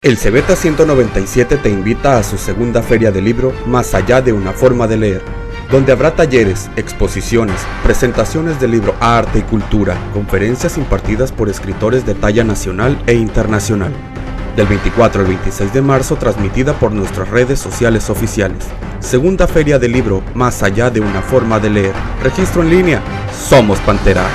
El Cebeta 197 te invita a su segunda feria de libro Más allá de una forma de leer, donde habrá talleres, exposiciones, presentaciones de libro, arte y cultura, conferencias impartidas por escritores de talla nacional e internacional. Del 24 al 26 de marzo, transmitida por nuestras redes sociales oficiales. Segunda feria de libro Más allá de una forma de leer. Registro en línea. Somos Panteras.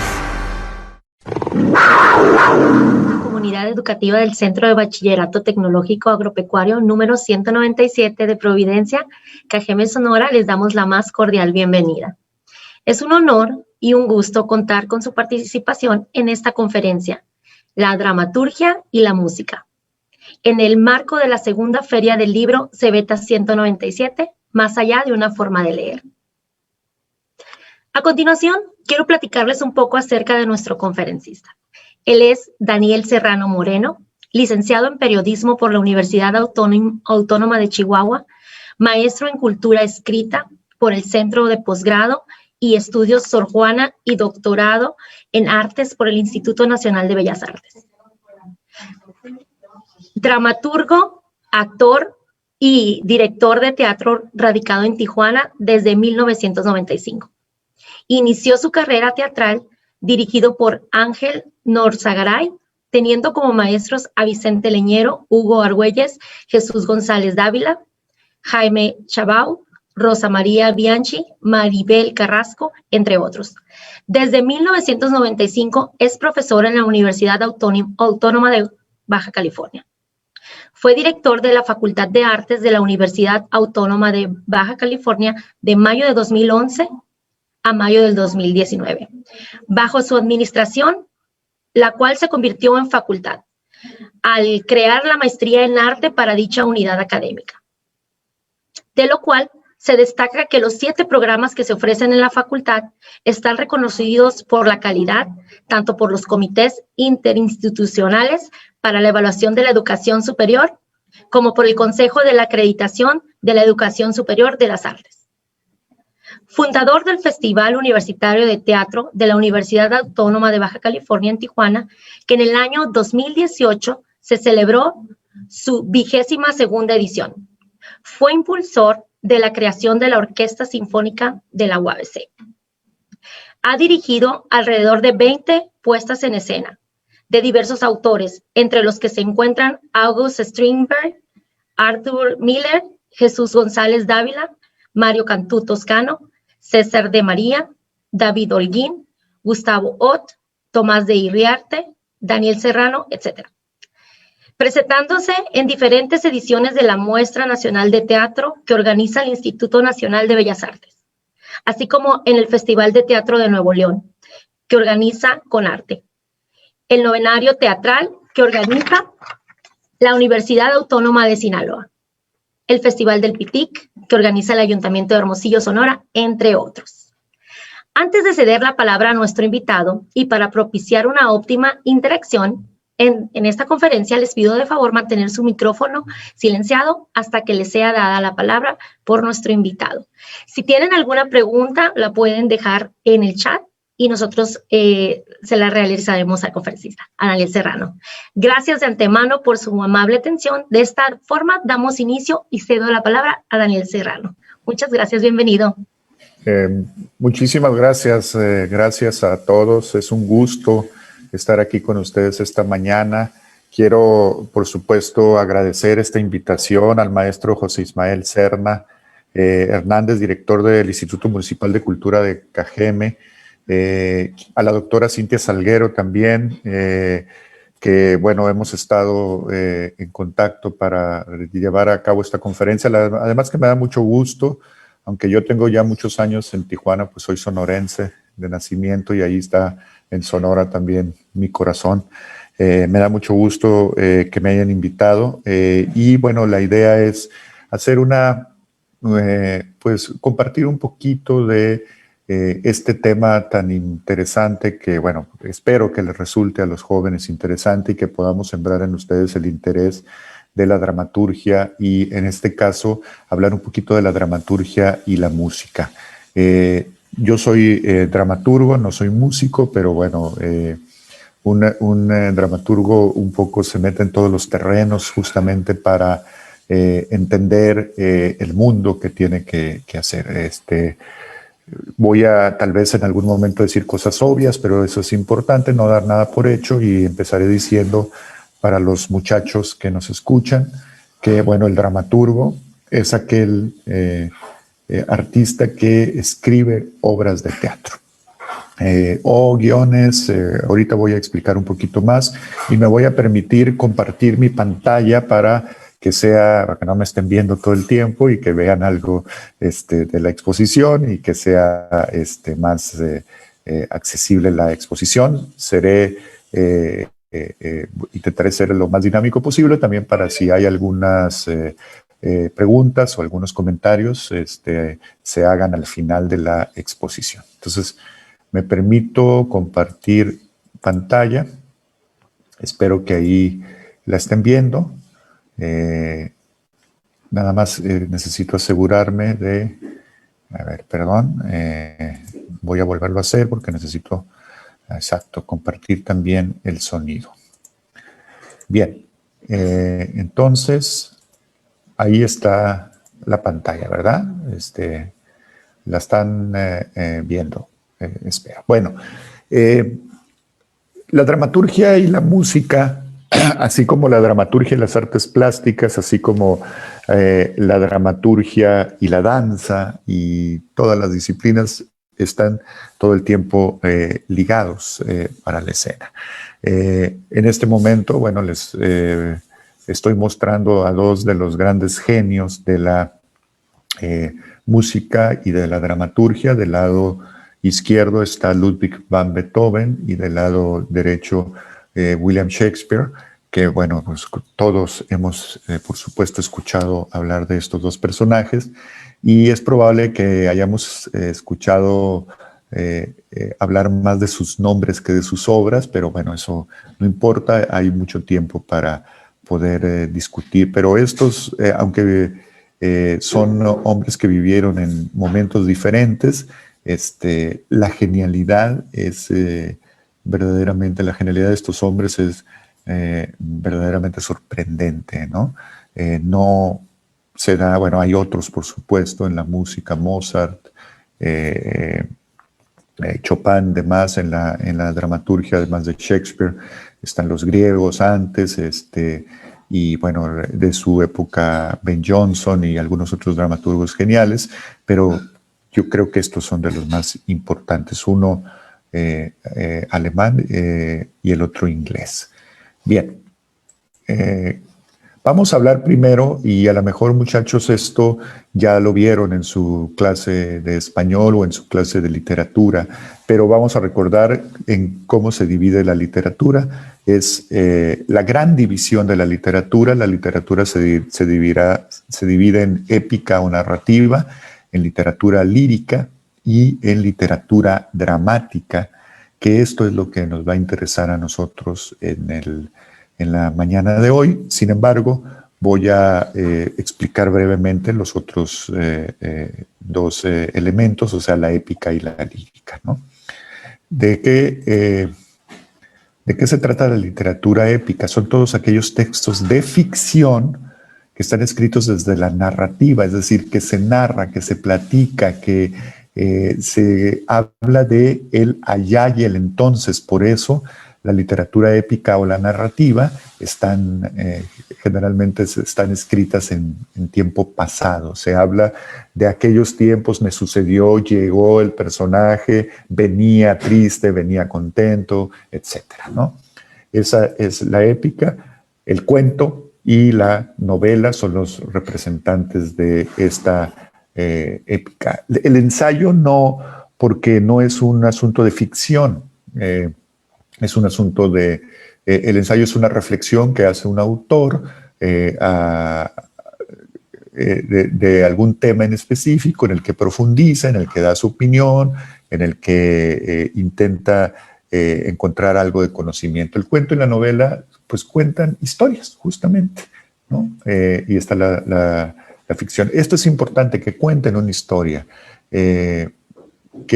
Comunidad educativa del Centro de Bachillerato Tecnológico Agropecuario número 197 de Providencia, Cajeme, Sonora, les damos la más cordial bienvenida. Es un honor y un gusto contar con su participación en esta conferencia, La Dramaturgia y la Música, en el marco de la segunda feria del libro Cebeta 197, Más allá de una forma de leer. A continuación, quiero platicarles un poco acerca de nuestro conferencista. Él es Daniel Serrano Moreno, licenciado en Periodismo por la Universidad Autónoma de Chihuahua, maestro en Cultura Escrita por el Centro de Posgrado y Estudios Sor Juana y doctorado en Artes por el Instituto Nacional de Bellas Artes. Dramaturgo, actor y director de teatro radicado en Tijuana desde 1995. Inició su carrera teatral dirigido por Ángel Norzagaray, teniendo como maestros a Vicente Leñero, Hugo Argüelles, Jesús González Dávila, Jaime Chabau, Rosa María Bianchi, Maribel Carrasco, entre otros. Desde 1995 es profesor en la Universidad Autónoma de Baja California. Fue director de la Facultad de Artes de la Universidad Autónoma de Baja California de mayo de 2011 a mayo del 2019, bajo su administración, la cual se convirtió en facultad, al crear la maestría en arte para dicha unidad académica. De lo cual se destaca que los 7 programas que se ofrecen en la facultad están reconocidos por la calidad, tanto por los comités interinstitucionales para la evaluación de la educación superior, como por el Consejo de la Acreditación de la Educación Superior de las Artes. Fundador del Festival Universitario de Teatro de la Universidad Autónoma de Baja California en Tijuana, que en el año 2018 se celebró su 22ª edición. Fue impulsor de la creación de la Orquesta Sinfónica de la UABC. Ha dirigido alrededor de 20 puestas en escena de diversos autores, entre los que se encuentran August Strindberg, Arthur Miller, Jesús González Dávila, Mario Cantú Toscano, César de María, David Holguín, Gustavo Ott, Tomás de Iriarte, Daniel Serrano, etc. Presentándose en diferentes ediciones de la Muestra Nacional de Teatro que organiza el Instituto Nacional de Bellas Artes, así como en el Festival de Teatro de Nuevo León, que organiza Conarte, el Novenario Teatral que organiza la Universidad Autónoma de Sinaloa, el Festival del Pitic, que organiza el Ayuntamiento de Hermosillo, Sonora, entre otros. Antes de ceder la palabra a nuestro invitado y para propiciar una óptima interacción en esta conferencia, les pido de favor mantener su micrófono silenciado hasta que les sea dada la palabra por nuestro invitado. Si tienen alguna pregunta, la pueden dejar en el chat y nosotros se la realizaremos al conferencista, a Daniel Serrano. Gracias de antemano por su amable atención. De esta forma damos inicio y cedo la palabra a Daniel Serrano. Muchas gracias, bienvenido. Muchísimas gracias, gracias a todos. Es un gusto estar aquí con ustedes esta mañana. Quiero, por supuesto, agradecer esta invitación al maestro José Ismael Serna Hernández, director del Instituto Municipal de Cultura de Cajeme, a la doctora Cintia Salguero también, que bueno, hemos estado en contacto para llevar a cabo esta conferencia. Además que me da mucho gusto, aunque yo tengo ya muchos años en Tijuana, pues soy sonorense de nacimiento y ahí está en Sonora también mi corazón. Me da mucho gusto que me hayan invitado y bueno, la idea es hacer pues compartir un poquito de este tema tan interesante que, bueno, espero que les resulte a los jóvenes interesante y que podamos sembrar en ustedes el interés de la dramaturgia y, en este caso, hablar un poquito de la dramaturgia y la música. Yo soy dramaturgo, no soy músico, pero bueno, un dramaturgo un poco se mete en todos los terrenos justamente para entender el mundo que tiene que hacer. Voy a tal vez en algún momento decir cosas obvias, pero eso es importante, no dar nada por hecho, y empezaré diciendo para los muchachos que nos escuchan que, bueno, el dramaturgo es aquel artista que escribe obras de teatro. O guiones, ahorita voy a explicar un poquito más y me voy a permitir compartir mi pantalla para que no me estén viendo todo el tiempo y que vean algo de la exposición y que sea más accesible la exposición. Intentaré ser lo más dinámico posible también para si hay algunas preguntas o algunos comentarios se hagan al final de la exposición. Entonces, me permito compartir pantalla. Espero que ahí la estén viendo. Nada más necesito asegurarme de... A ver, perdón. Voy a volverlo a hacer porque necesito, exacto, compartir también el sonido. Bien. Entonces, ahí está la pantalla, ¿verdad? La están viendo. Espera. Bueno, la dramaturgia y la música, así como la dramaturgia y las artes plásticas, así como la dramaturgia y la danza y todas las disciplinas están todo el tiempo ligados para la escena. En este momento, bueno, les estoy mostrando a dos de los grandes genios de la música y de la dramaturgia. Del lado izquierdo está Ludwig van Beethoven y del lado derecho William Shakespeare, que bueno, pues todos hemos por supuesto escuchado hablar de estos dos personajes, y es probable que hayamos escuchado hablar más de sus nombres que de sus obras, pero bueno, eso no importa, hay mucho tiempo para poder discutir, pero estos, aunque son hombres que vivieron en momentos diferentes, la genialidad es verdaderamente, la genialidad de estos hombres es verdaderamente sorprendente, ¿no? No se da, bueno, hay otros, por supuesto, en la música, Mozart, Chopin, demás, en la dramaturgia, además de Shakespeare, están los griegos antes, y bueno, de su época Ben Jonson y algunos otros dramaturgos geniales, pero yo creo que estos son de los más importantes, uno alemán y el otro inglés. Bien, vamos a hablar primero, y a lo mejor muchachos esto ya lo vieron en su clase de español o en su clase de literatura, pero vamos a recordar en cómo se divide la literatura. Es la gran división de la literatura. La literatura se divide en épica o narrativa, en literatura lírica y en literatura dramática, que esto es lo que nos va a interesar a nosotros en la mañana de hoy. Sin embargo, voy a explicar brevemente los otros dos elementos, o sea, la épica y la lírica, ¿no? ¿De qué se trata la literatura épica? Son todos aquellos textos de ficción que están escritos desde la narrativa, es decir, que se narra, que se platica, que se habla de el allá y el entonces. Por eso la literatura épica o la narrativa generalmente están escritas en tiempo pasado. Se habla de aquellos tiempos, me sucedió, llegó el personaje, venía triste, venía contento, etcétera, ¿no? Esa es la épica. El cuento y la novela son los representantes de esta épica. El ensayo no, porque no es un asunto de ficción, es un asunto el ensayo es una reflexión que hace un autor de algún tema en específico, en el que profundiza, en el que da su opinión, en el que intenta encontrar algo de conocimiento. El cuento y la novela pues cuentan historias, justamente, ¿no? Y está la ficción. Esto es importante, que cuenten una historia, que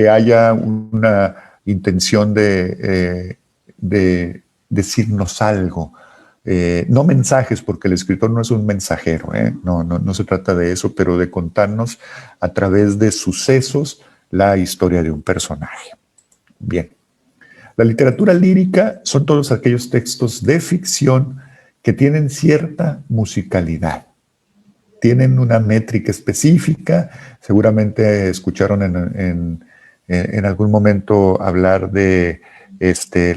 haya una intención de de decirnos algo. No mensajes, porque el escritor no es un mensajero, no se trata de eso, pero de contarnos a través de sucesos la historia de un personaje. Bien. La literatura lírica son todos aquellos textos de ficción que tienen cierta musicalidad. Tienen una métrica específica. Seguramente escucharon en algún momento hablar de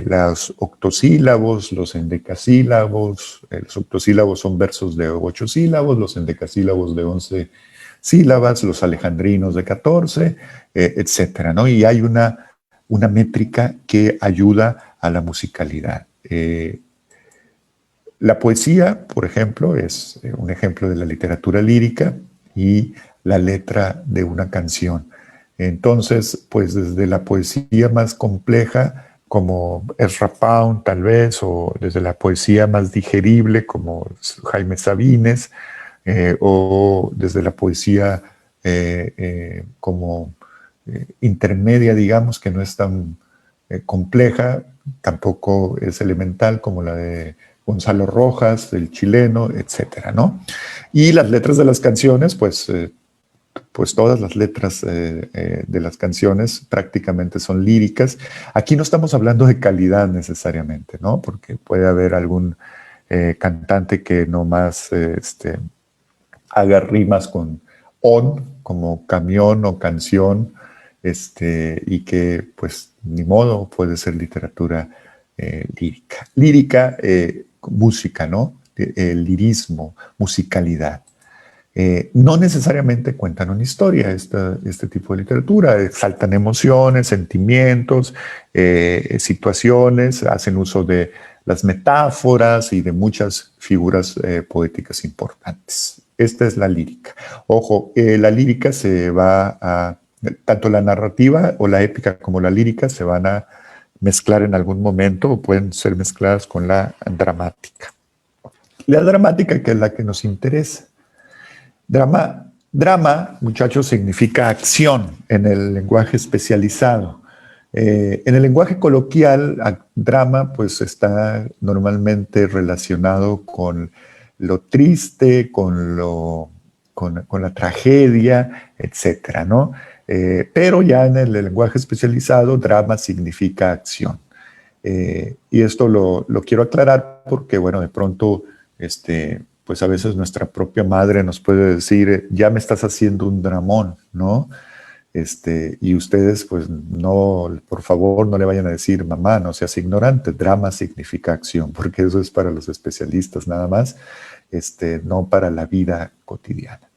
los octosílabos, los endecasílabos. Los octosílabos son versos de 8 sílabos, los endecasílabos de 11 sílabas, los alejandrinos de 14, etcétera, ¿no? Y hay una métrica que ayuda a la musicalidad. La poesía, por ejemplo, es un ejemplo de la literatura lírica y la letra de una canción. Entonces, pues desde la poesía más compleja, como Ezra Pound tal vez, o desde la poesía más digerible, como Jaime Sabines, o desde la poesía como intermedia, digamos, que no es tan compleja, tampoco es elemental como la de Gonzalo Rojas, el chileno, etcétera, ¿no? Y las letras de las canciones, pues todas las letras de las canciones prácticamente son líricas. Aquí no estamos hablando de calidad necesariamente, ¿no? Porque puede haber algún cantante que nomás haga rimas con on, como camión o canción, y que pues ni modo puede ser literatura lírica. Lírica, música, ¿no? Lirismo, musicalidad. No necesariamente cuentan una historia este tipo de literatura, exaltan emociones, sentimientos, situaciones, hacen uso de las metáforas y de muchas figuras poéticas importantes. Esta es la lírica. Ojo, la lírica se va a, tanto la narrativa o la épica como la lírica se van a mezclar en algún momento o pueden ser mezcladas con la dramática. La dramática, que es la que nos interesa. Drama, muchachos, significa acción en el lenguaje especializado. En el lenguaje coloquial, drama pues está normalmente relacionado con lo triste, con la tragedia, etcétera, ¿no? Pero ya en el lenguaje especializado, drama significa acción. Y esto lo quiero aclarar porque, bueno, de pronto, pues a veces nuestra propia madre nos puede decir, ya me estás haciendo un dramón, ¿no? Y ustedes, pues no, por favor, no le vayan a decir, mamá, no seas ignorante, drama significa acción, porque eso es para los especialistas nada más, no para la vida cotidiana.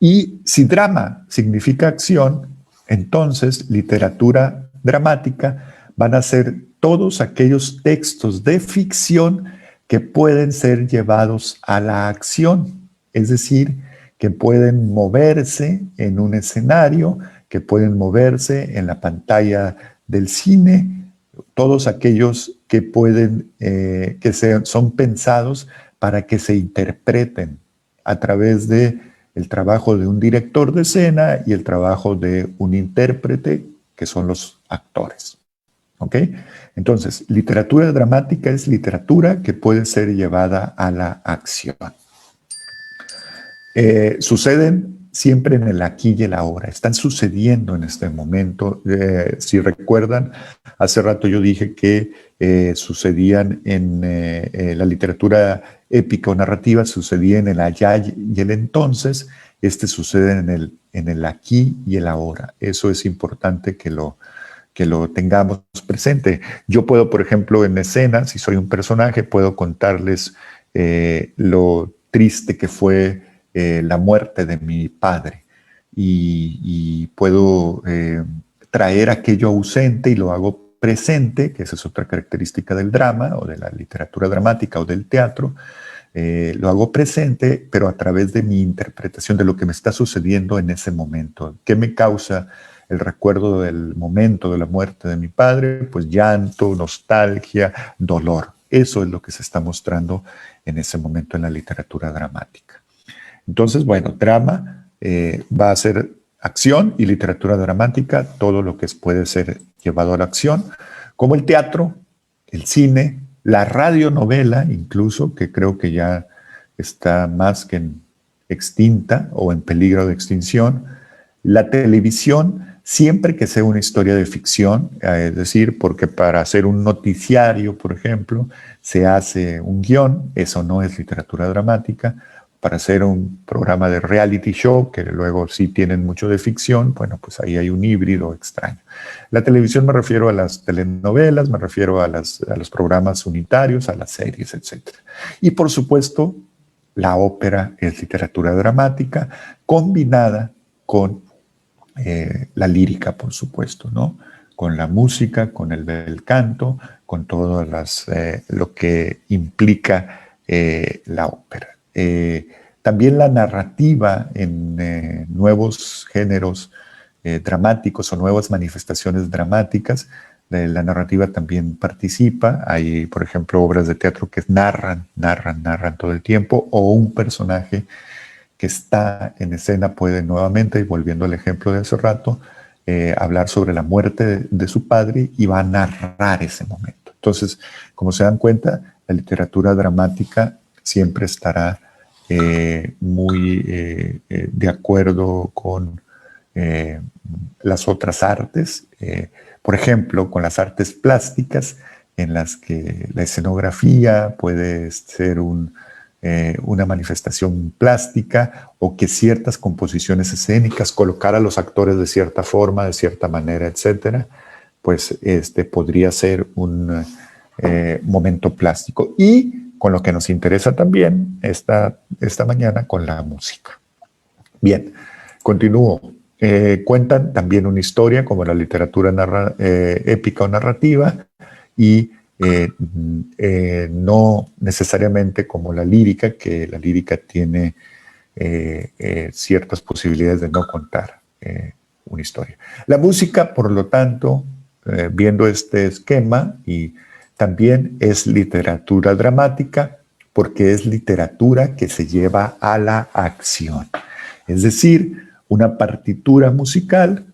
Y si drama significa acción, entonces literatura dramática van a ser todos aquellos textos de ficción que pueden ser llevados a la acción, es decir, que pueden moverse en un escenario, que pueden moverse en la pantalla del cine, todos aquellos que pueden, son pensados para que se interpreten a través de el trabajo de un director de escena y el trabajo de un intérprete, que son los actores. ¿Ok? Entonces, literatura dramática es literatura que puede ser llevada a la acción. Suceden siempre en el aquí y el ahora, están sucediendo en este momento. Si recuerdan, hace rato yo dije que sucedían en la literatura épica o narrativa, sucedía en el allá y el entonces, sucede en el aquí y el ahora. Eso es importante que lo tengamos presente. Yo puedo, por ejemplo, en escena, si soy un personaje, puedo contarles lo triste que fue la muerte de mi padre y puedo traer aquello ausente y lo hago presente, que esa es otra característica del drama o de la literatura dramática o del teatro. Lo hago presente, pero a través de mi interpretación de lo que me está sucediendo en ese momento. ¿Qué me causa el recuerdo del momento de la muerte de mi padre? Pues llanto, nostalgia, dolor. Eso es lo que se está mostrando en ese momento en la literatura dramática. Entonces, bueno, drama va a ser acción y literatura dramática, todo lo que puede ser llevado a la acción. Como el teatro, el cine, la radionovela incluso, que creo que ya está más que extinta o en peligro de extinción, la televisión, siempre que sea una historia de ficción, es decir, porque para hacer un noticiario, por ejemplo, se hace un guión, eso no es literatura dramática. Para hacer un programa de reality show, que luego sí tienen mucho de ficción, bueno, pues ahí hay un híbrido extraño. La televisión me refiero a las telenovelas, me refiero a los programas unitarios, a las series, etc. Y por supuesto, la ópera es literatura dramática combinada con la lírica, por supuesto, ¿no? Con la música, con el bel canto, con todo lo que implica la ópera. También la narrativa en nuevos géneros dramáticos o nuevas manifestaciones dramáticas, la narrativa también participa. Hay, por ejemplo, obras de teatro que narran todo el tiempo, o un personaje que está en escena puede nuevamente, y volviendo al ejemplo de hace rato, hablar sobre la muerte de su padre y va a narrar ese momento. Entonces, como se dan cuenta, la literatura dramática siempre estará muy de acuerdo con las otras artes, por ejemplo, con las artes plásticas, en las que la escenografía puede ser una manifestación plástica, o que ciertas composiciones escénicas, colocar a los actores de cierta forma, de cierta manera, etcétera, pues podría ser un momento plástico. Y con lo que nos interesa también esta mañana, con la música. Bien, continúo. Cuentan también una historia, como la literatura épica o narrativa, y no necesariamente como la lírica, que la lírica tiene ciertas posibilidades de no contar una historia. La música, por lo tanto, viendo este esquema, y también es literatura dramática, porque es literatura que se lleva a la acción. Es decir, una partitura musical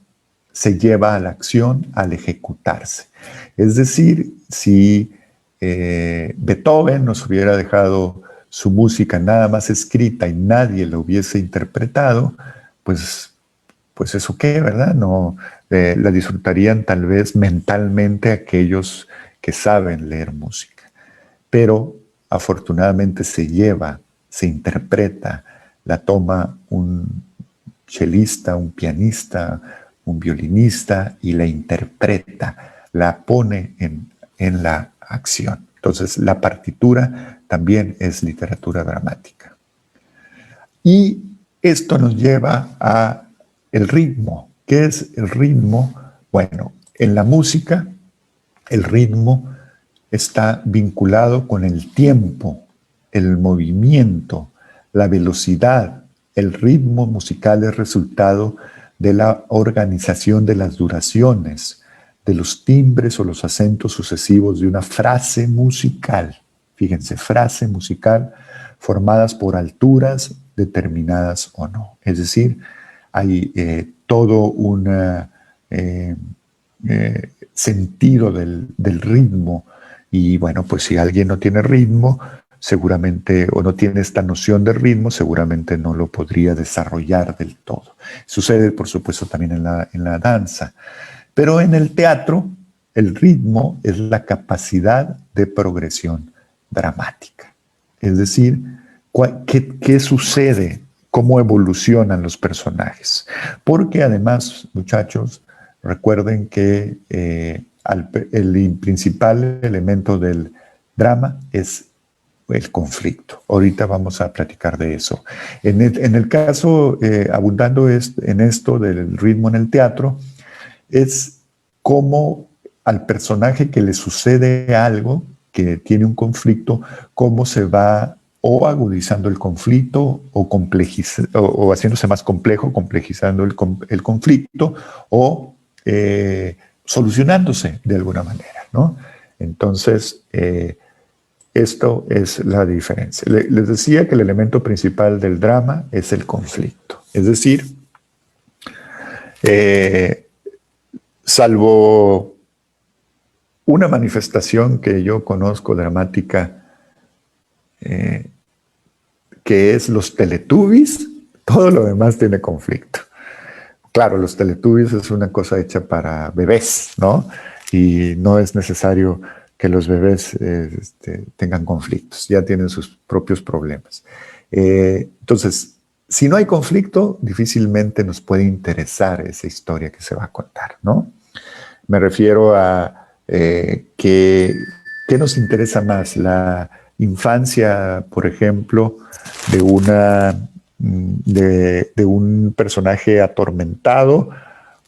se lleva a la acción al ejecutarse. Es decir, si Beethoven nos hubiera dejado su música nada más escrita y nadie la hubiese interpretado, pues eso qué, ¿verdad? No, la disfrutarían tal vez mentalmente aquellos que saben leer música. Pero afortunadamente se interpreta, la toma un chelista, un pianista, un violinista, y la interpreta, la pone en la acción. Entonces, la partitura también es literatura dramática. Y esto nos lleva a el ritmo. ¿Qué es el ritmo? Bueno, en la música, el ritmo está vinculado con el tiempo, el movimiento, la velocidad. El ritmo musical es resultado de la organización de las duraciones, de los timbres o los acentos sucesivos de una frase musical. Fíjense, frase musical formadas por alturas determinadas o no. Es decir, hay todo un sentido del ritmo. Y bueno, pues si alguien no tiene ritmo, seguramente, o no tiene esta noción de ritmo, seguramente no lo podría desarrollar del todo. Sucede, por supuesto, también en la danza. Pero en el teatro, el ritmo es la capacidad de progresión dramática. Es decir, ¿qué sucede? ¿Cómo evolucionan los personajes? Porque además, muchachos, recuerden que el principal elemento del drama es el conflicto. Ahorita vamos a platicar de eso. En el caso, abundando en esto del ritmo en el teatro, es como al personaje que le sucede algo, que tiene un conflicto, cómo se va o agudizando el conflicto o haciéndose más complejo, complejizando el conflicto, o solucionándose de alguna manera, ¿no? Entonces, esto es la diferencia. Les decía que el elemento principal del drama es el conflicto. Es decir, salvo una manifestación que yo conozco dramática, que es los Teletubbies, todo lo demás tiene conflicto. Claro, los Teletubbies es una cosa hecha para bebés, ¿no? Y no es necesario que los bebés tengan conflictos, ya tienen sus propios problemas. Entonces, si no hay conflicto, difícilmente nos puede interesar esa historia que se va a contar, ¿no? Me refiero a ¿qué nos interesa más? La infancia, por ejemplo, de un personaje atormentado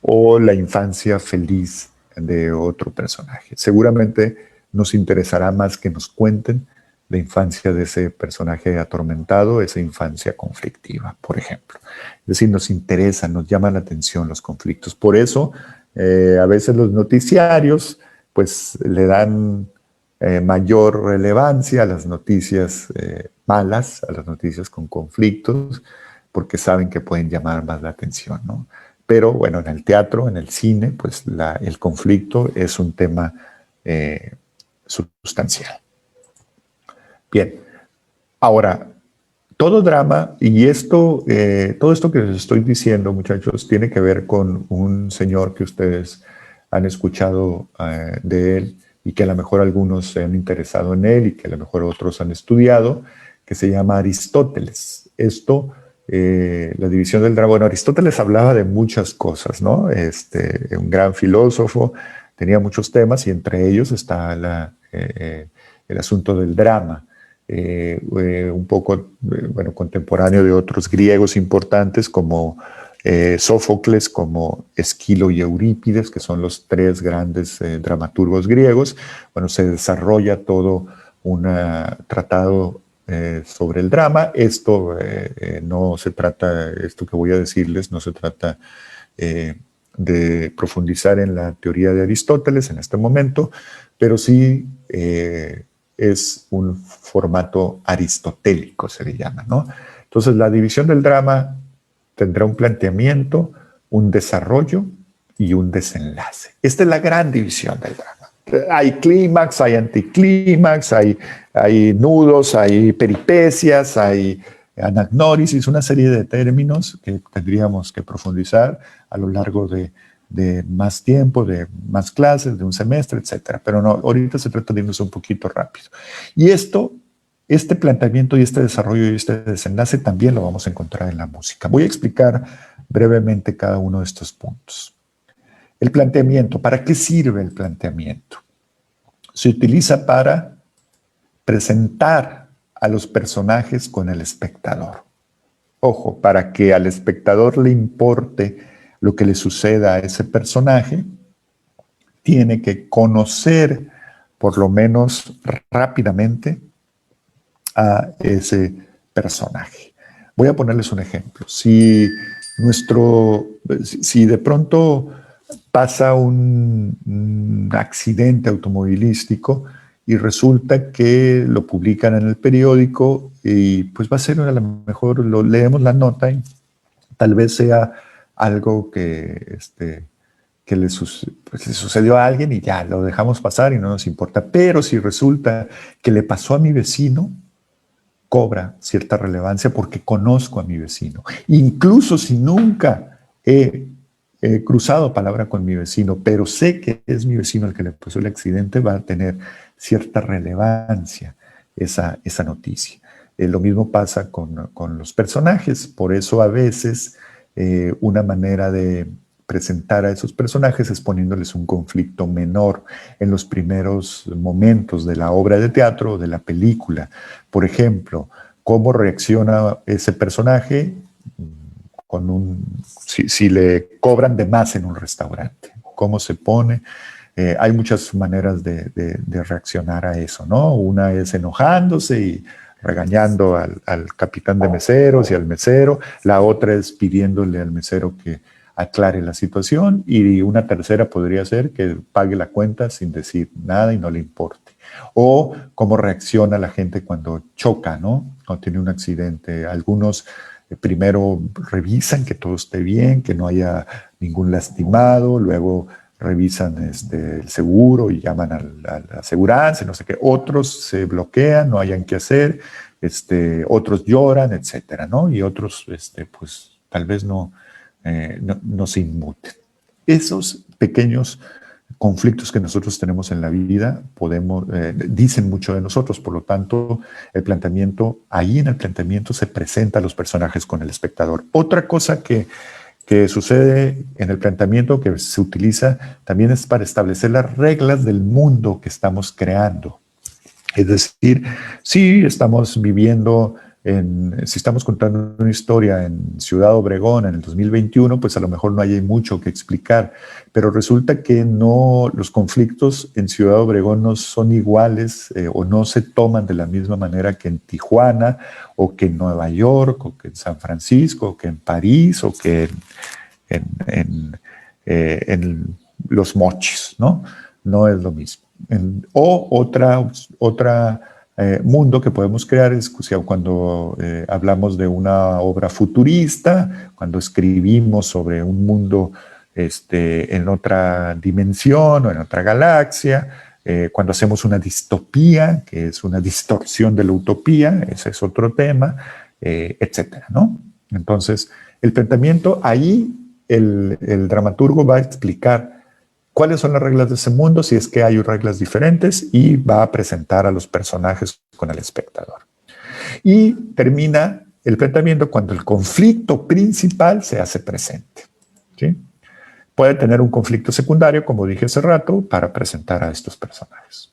o la infancia feliz de otro personaje. Seguramente nos interesará más que nos cuenten la infancia de ese personaje atormentado, esa infancia conflictiva, por ejemplo. Es decir, nos interesa, nos llama la atención los conflictos. Por eso, a veces los noticiarios pues le dan mayor relevancia a las noticias malas, a las noticias con conflictos, porque saben que pueden llamar más la atención, ¿no? Pero bueno, en el teatro, en el cine, pues el conflicto es un tema sustancial. Bien, ahora, todo drama, y todo esto que les estoy diciendo, muchachos, tiene que ver con un señor que ustedes han escuchado de él y que a lo mejor algunos se han interesado en él y que a lo mejor otros han estudiado, que se llama Aristóteles. La división del drama. Bueno, Aristóteles hablaba de muchas cosas, ¿no? Un gran filósofo, tenía muchos temas y entre ellos está el asunto del drama. Un poco contemporáneo de otros griegos importantes como Sófocles, como Esquilo y Eurípides, que son los tres grandes dramaturgos griegos. Bueno, se desarrolla todo un tratado sobre el drama. Esto que voy a decirles, no se trata de profundizar en la teoría de Aristóteles en este momento, pero sí es un formato aristotélico, se le llama, ¿no? Entonces, la división del drama tendrá un planteamiento, un desarrollo y un desenlace. Esta es la gran división del drama. Hay clímax, hay anticlímax, hay nudos, hay peripecias, hay anagnórisis, una serie de términos que tendríamos que profundizar a lo largo de más tiempo, de más clases, de un semestre, etcétera. Pero no, ahorita se trata de irnos un poquito rápido. Y este planteamiento y este desarrollo y este desenlace también lo vamos a encontrar en la música. Voy a explicar brevemente cada uno de estos puntos. El planteamiento, ¿para qué sirve el planteamiento? Se utiliza para presentar a los personajes con el espectador. Ojo, para que al espectador le importe lo que le suceda a ese personaje, tiene que conocer, por lo menos rápidamente, a ese personaje. Voy a ponerles un ejemplo. Si de pronto pasa un accidente automovilístico y resulta que lo publican en el periódico y pues va a ser, a lo mejor leemos la nota y tal vez sea algo que le sucedió a alguien y ya lo dejamos pasar y no nos importa. Pero si resulta que le pasó a mi vecino, cobra cierta relevancia porque conozco a mi vecino. Incluso si nunca he cruzado palabra con mi vecino, pero sé que es mi vecino el que le pasó el accidente, va a tener cierta relevancia esa noticia. Lo mismo pasa con los personajes. Por eso a veces una manera de presentar a esos personajes es poniéndoles un conflicto menor en los primeros momentos de la obra de teatro o de la película. Por ejemplo, cómo reacciona ese personaje si le cobran de más en un restaurante, cómo se pone. Hay muchas maneras de reaccionar a eso, ¿no? Una es enojándose y regañando al capitán de meseros y al mesero. La otra es pidiéndole al mesero que aclare la situación, y una tercera podría ser que pague la cuenta sin decir nada y no le importe. O cómo reacciona la gente cuando choca, ¿no? Cuando tiene un accidente. Algunos primero revisan que todo esté bien, que no haya ningún lastimado, luego revisan el seguro y llaman a la aseguranza, no sé qué. Otros se bloquean, no hayan qué hacer, otros lloran, etcétera, ¿no? Y otros, pues, tal vez no se inmuten. Esos pequeños conflictos que nosotros tenemos en la vida dicen mucho de nosotros. Por lo tanto, ahí en el planteamiento se presenta a los personajes con el espectador. Otra cosa que sucede en el planteamiento que se utiliza también es para establecer las reglas del mundo que estamos creando. Es decir, si estamos si estamos contando una historia en Ciudad Obregón en el 2021, pues a lo mejor no hay mucho que explicar, pero resulta que los conflictos en Ciudad Obregón no son iguales o no se toman de la misma manera que en Tijuana, o que en Nueva York, o que en San Francisco, o que en París, o que en Los Mochis, ¿no? No es lo mismo. Otra mundo que podemos crear es cuando hablamos de una obra futurista, cuando escribimos sobre un mundo en otra dimensión o en otra galaxia, cuando hacemos una distopía, que es una distorsión de la utopía, ese es otro tema, etcétera, ¿no? Entonces, el planteamiento, ahí el dramaturgo va a explicar cuáles son las reglas de ese mundo, si es que hay reglas diferentes, y va a presentar a los personajes con el espectador. Y termina el planteamiento cuando el conflicto principal se hace presente, ¿sí? Puede tener un conflicto secundario, como dije hace rato, para presentar a estos personajes.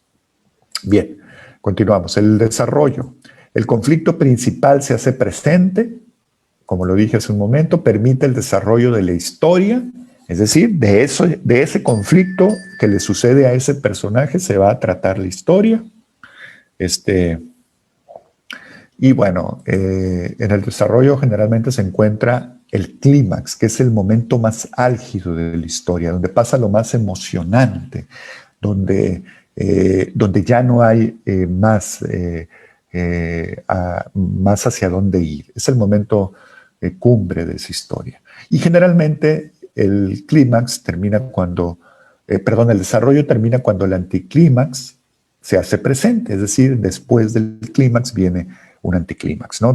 Bien, continuamos. El desarrollo. El conflicto principal se hace presente, como lo dije hace un momento, permite el desarrollo de la historia. Es decir, de ese conflicto que le sucede a ese personaje se va a tratar la historia. Y bueno, en el desarrollo generalmente se encuentra el clímax, que es el momento más álgido de la historia, donde pasa lo más emocionante, donde ya no hay más hacia dónde ir. Es el momento cumbre de esa historia. Y generalmente el clímax termina el desarrollo termina cuando el anticlímax se hace presente, es decir, después del clímax viene un anticlímax, ¿no?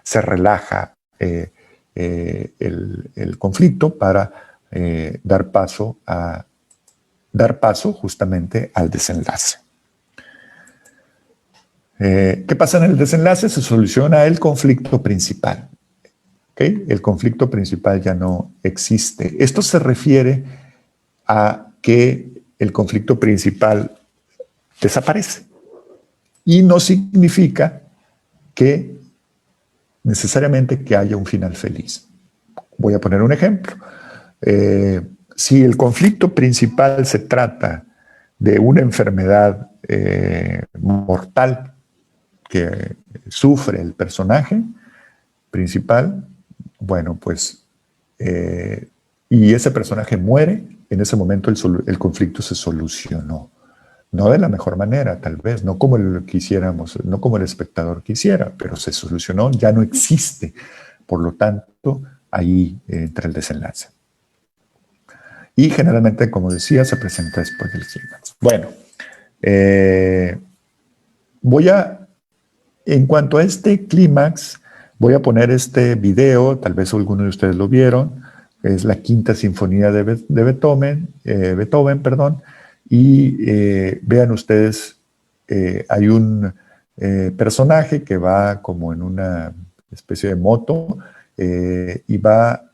Se relaja el conflicto para dar paso justamente al desenlace. ¿Qué pasa en el desenlace? Se soluciona el conflicto principal. ¿Okay? El conflicto principal ya no existe. Esto se refiere a que el conflicto principal desaparece. Y no significa que necesariamente que haya un final feliz. Voy a poner un ejemplo. Si el conflicto principal se trata de una enfermedad mortal que sufre el personaje principal, bueno, pues, y ese personaje muere, en ese momento el conflicto se solucionó. No de la mejor manera, tal vez, no como quisiéramos, no como el espectador quisiera, pero se solucionó, ya no existe. Por lo tanto, ahí entra el desenlace. Y generalmente, como decía, se presenta después del clímax. Bueno, en cuanto a este clímax, voy a poner este video, tal vez alguno de ustedes lo vieron, es la Quinta Sinfonía de Beethoven, y vean ustedes, hay un personaje que va como en una especie de moto y va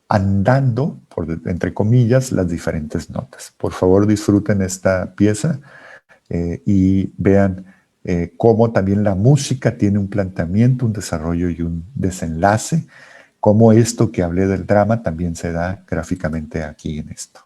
andando, entre comillas, las diferentes notas. Por favor, disfruten esta pieza y vean cómo también la música tiene un planteamiento, un desarrollo y un desenlace, cómo esto que hablé del drama también se da gráficamente aquí en esto.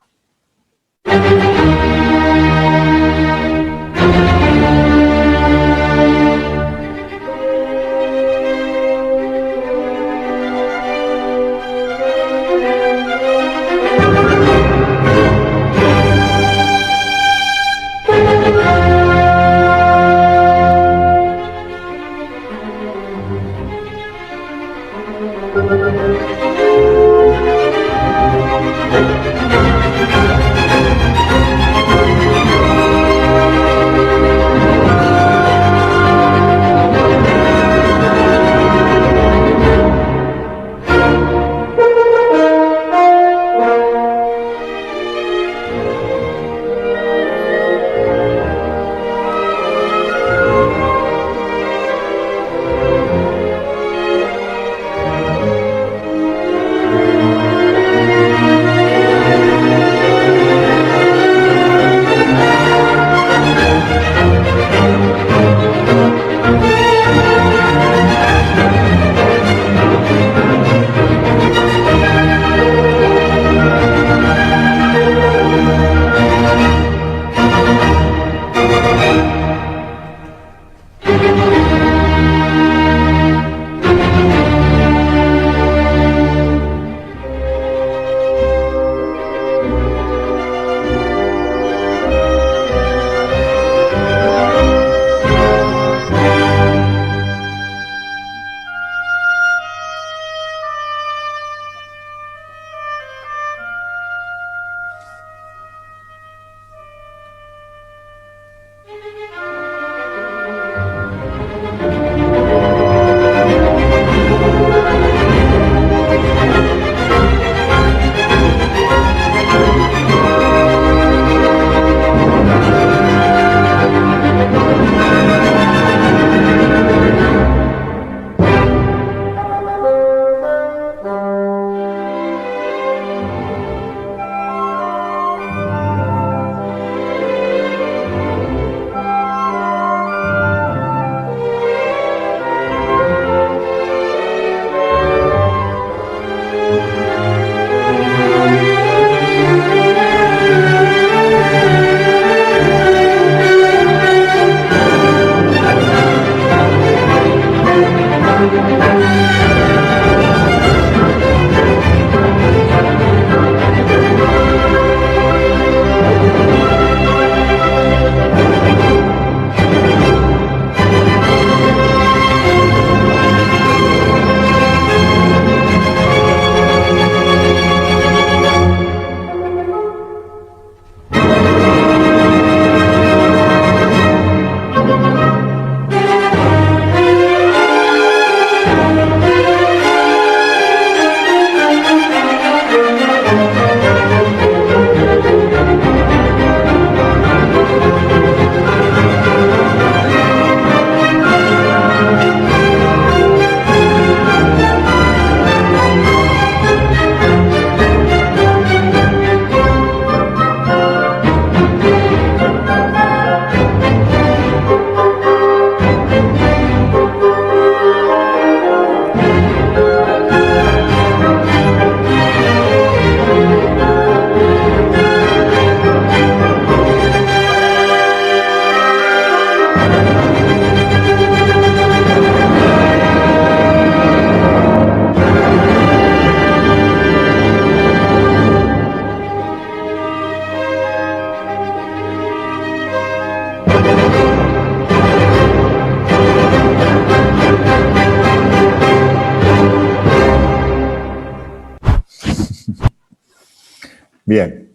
Bien,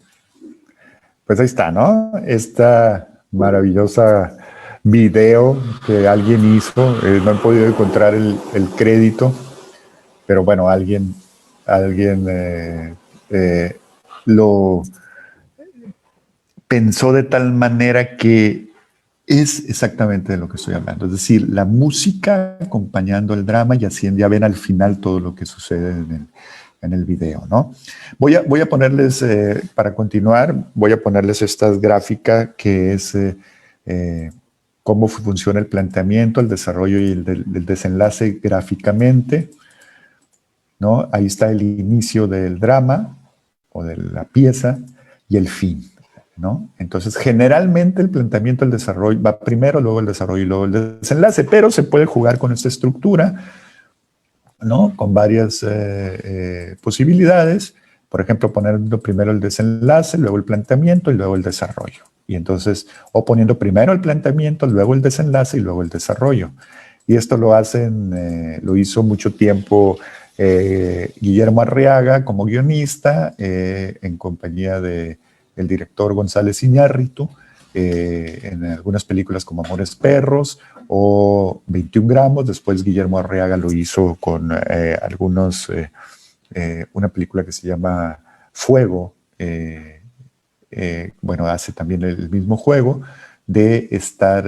pues ahí está, ¿no? Esta maravillosa video que alguien hizo, no he podido encontrar el crédito, pero bueno, alguien lo pensó de tal manera que es exactamente de lo que estoy hablando. Es decir, la música acompañando el drama y así ya ven al final todo lo que sucede en el video, ¿no? Voy a ponerles, para continuar, voy a ponerles esta gráfica que es cómo funciona el planteamiento, el desarrollo y el desenlace gráficamente, ¿no? Ahí está el inicio del drama o de la pieza y el fin, ¿no? Entonces, generalmente el planteamiento, el desarrollo va primero, luego el desarrollo y luego el desenlace, pero se puede jugar con esta estructura, ¿no? Con varias posibilidades. Por ejemplo, poniendo primero el desenlace, luego el planteamiento y luego el desarrollo. Y entonces, o poniendo primero el planteamiento, luego el desenlace y luego el desarrollo. Y esto lo hizo mucho tiempo Guillermo Arriaga como guionista, en compañía del director González Iñárritu, en algunas películas como Amores Perros o 21 gramos. Después Guillermo Arriaga lo hizo con una película que se llama Fuego. Bueno, hace también el mismo juego de estar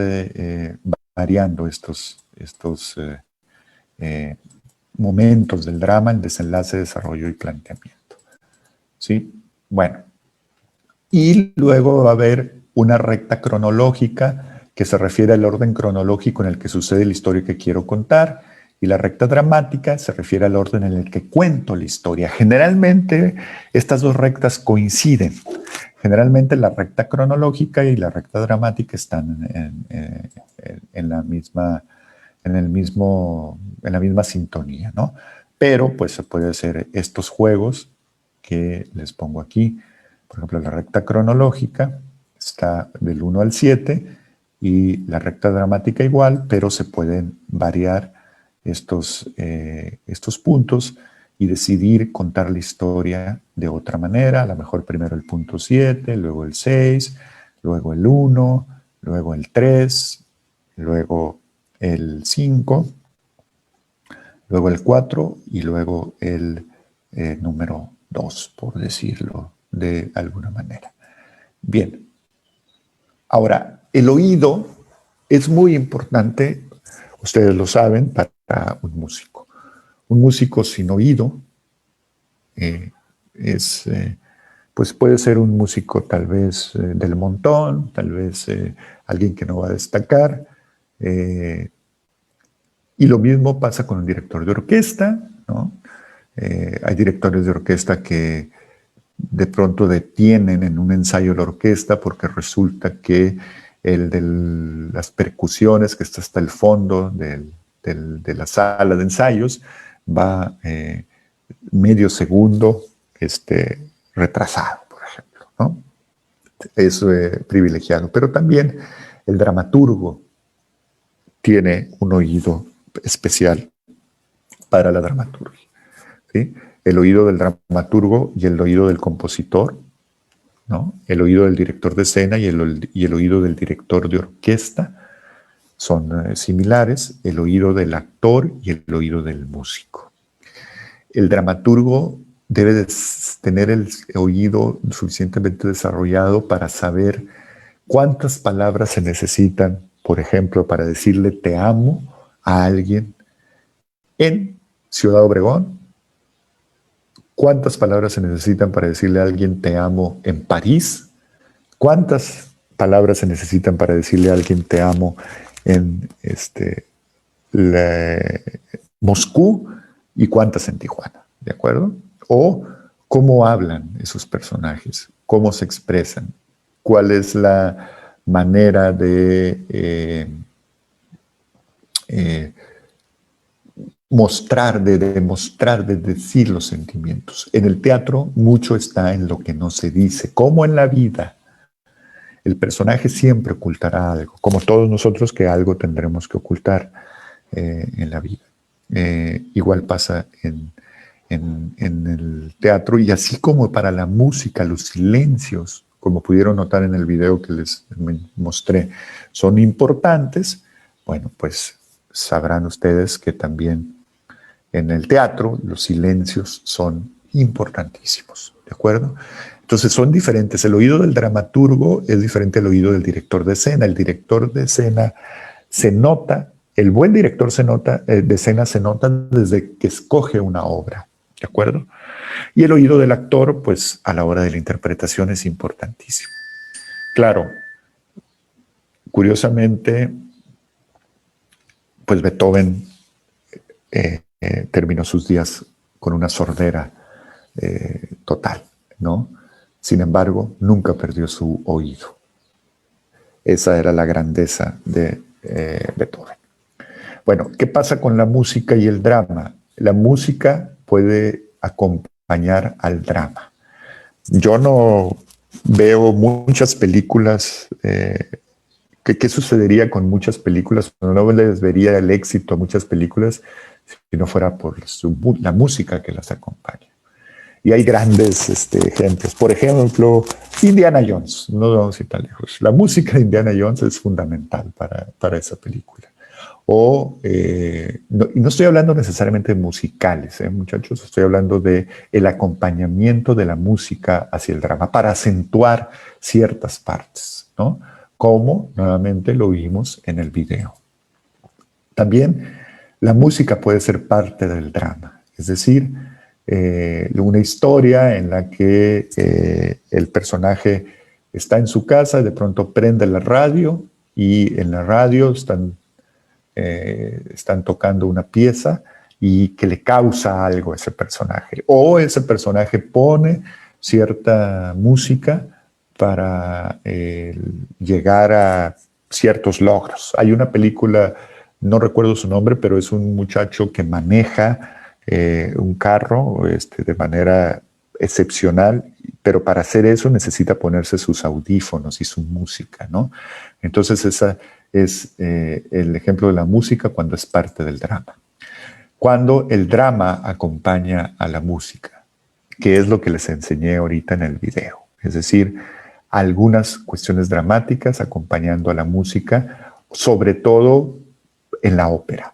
variando estos momentos del drama, el desenlace, desarrollo y planteamiento. ¿Sí? Bueno. Y luego va a haber una recta cronológica que se refiere al orden cronológico en el que sucede la historia que quiero contar, y la recta dramática se refiere al orden en el que cuento la historia. Generalmente estas dos rectas coinciden. Generalmente la recta cronológica y la recta dramática están en la misma sintonía, ¿no? Pero pues se puede hacer estos juegos que les pongo aquí. Por ejemplo, la recta cronológica está del 1 al 7 y la recta dramática igual, pero se pueden variar estos puntos y decidir contar la historia de otra manera. A lo mejor primero el punto 7, luego el 6, luego el 1, luego el 3, luego el 5, luego el 4 y luego el número 2, por decirlo de alguna manera. Bien. Ahora, el oído es muy importante, ustedes lo saben, para un músico. Un músico sin oído pues puede ser un músico tal vez del montón, tal vez alguien que no va a destacar. Y lo mismo pasa con un director de orquesta, ¿no? Hay directores de orquesta que de pronto detienen en un ensayo la orquesta porque resulta que el de las percusiones, que está hasta el fondo de la sala de ensayos, va medio segundo retrasado, por ejemplo, ¿no? Es privilegiado. Pero también el dramaturgo tiene un oído especial para la dramaturgia, ¿sí? El oído del dramaturgo y el oído del compositor, ¿no? El oído del director de escena y el oído del director de orquesta son similares, el oído del actor y el oído del músico. El dramaturgo debe de tener el oído suficientemente desarrollado para saber cuántas palabras se necesitan, por ejemplo, para decirle te amo a alguien en Ciudad Obregón. ¿Cuántas palabras se necesitan para decirle a alguien te amo en París? ¿Cuántas palabras se necesitan para decirle a alguien te amo en Moscú? ¿Y cuántas en Tijuana? ¿De acuerdo? O cómo hablan esos personajes, cómo se expresan, cuál es la manera de demostrar, de decir los sentimientos. En el teatro mucho está en lo que no se dice, como en la vida. El personaje siempre ocultará algo, como todos nosotros que algo tendremos que ocultar en la vida. Igual pasa en en el teatro, y así como para la música, los silencios, como pudieron notar en el video que les mostré, son importantes. Bueno, pues sabrán ustedes que también en el teatro los silencios son importantísimos, ¿de acuerdo? Entonces son diferentes. El oído del dramaturgo es diferente al oído del director de escena. El director de escena se nota, el buen director de escena se nota desde que escoge una obra, ¿de acuerdo? Y el oído del actor, pues a la hora de la interpretación es importantísimo. Claro, curiosamente, pues Beethoven terminó sus días con una sordera total, ¿no? Sin embargo, nunca perdió su oído. Esa era la grandeza de Beethoven. Bueno, ¿qué pasa con la música y el drama? La música puede acompañar al drama. Yo no veo muchas películas. ¿Qué sucedería con muchas películas? No les vería el éxito a muchas películas si no fuera por la música que las acompaña. Y hay grandes ejemplos. Por ejemplo, Indiana Jones. No vamos a ir tan lejos. La música de Indiana Jones es fundamental para esa película. No estoy hablando necesariamente de musicales, muchachos. Estoy hablando de el acompañamiento de la música hacia el drama para acentuar ciertas partes, ¿no? Como nuevamente lo vimos en el video. También la música puede ser parte del drama. Es decir, una historia en la que el personaje está en su casa y de pronto prende la radio y en la radio están tocando una pieza y que le causa algo a ese personaje. O ese personaje pone cierta música para llegar a ciertos logros. Hay una película, no recuerdo su nombre, pero es un muchacho que maneja un carro de manera excepcional, pero para hacer eso necesita ponerse sus audífonos y su música, ¿no? Entonces esa es el ejemplo de la música cuando es parte del drama. Cuando el drama acompaña a la música, que es lo que les enseñé ahorita en el video, es decir, algunas cuestiones dramáticas acompañando a la música, sobre todo en la ópera,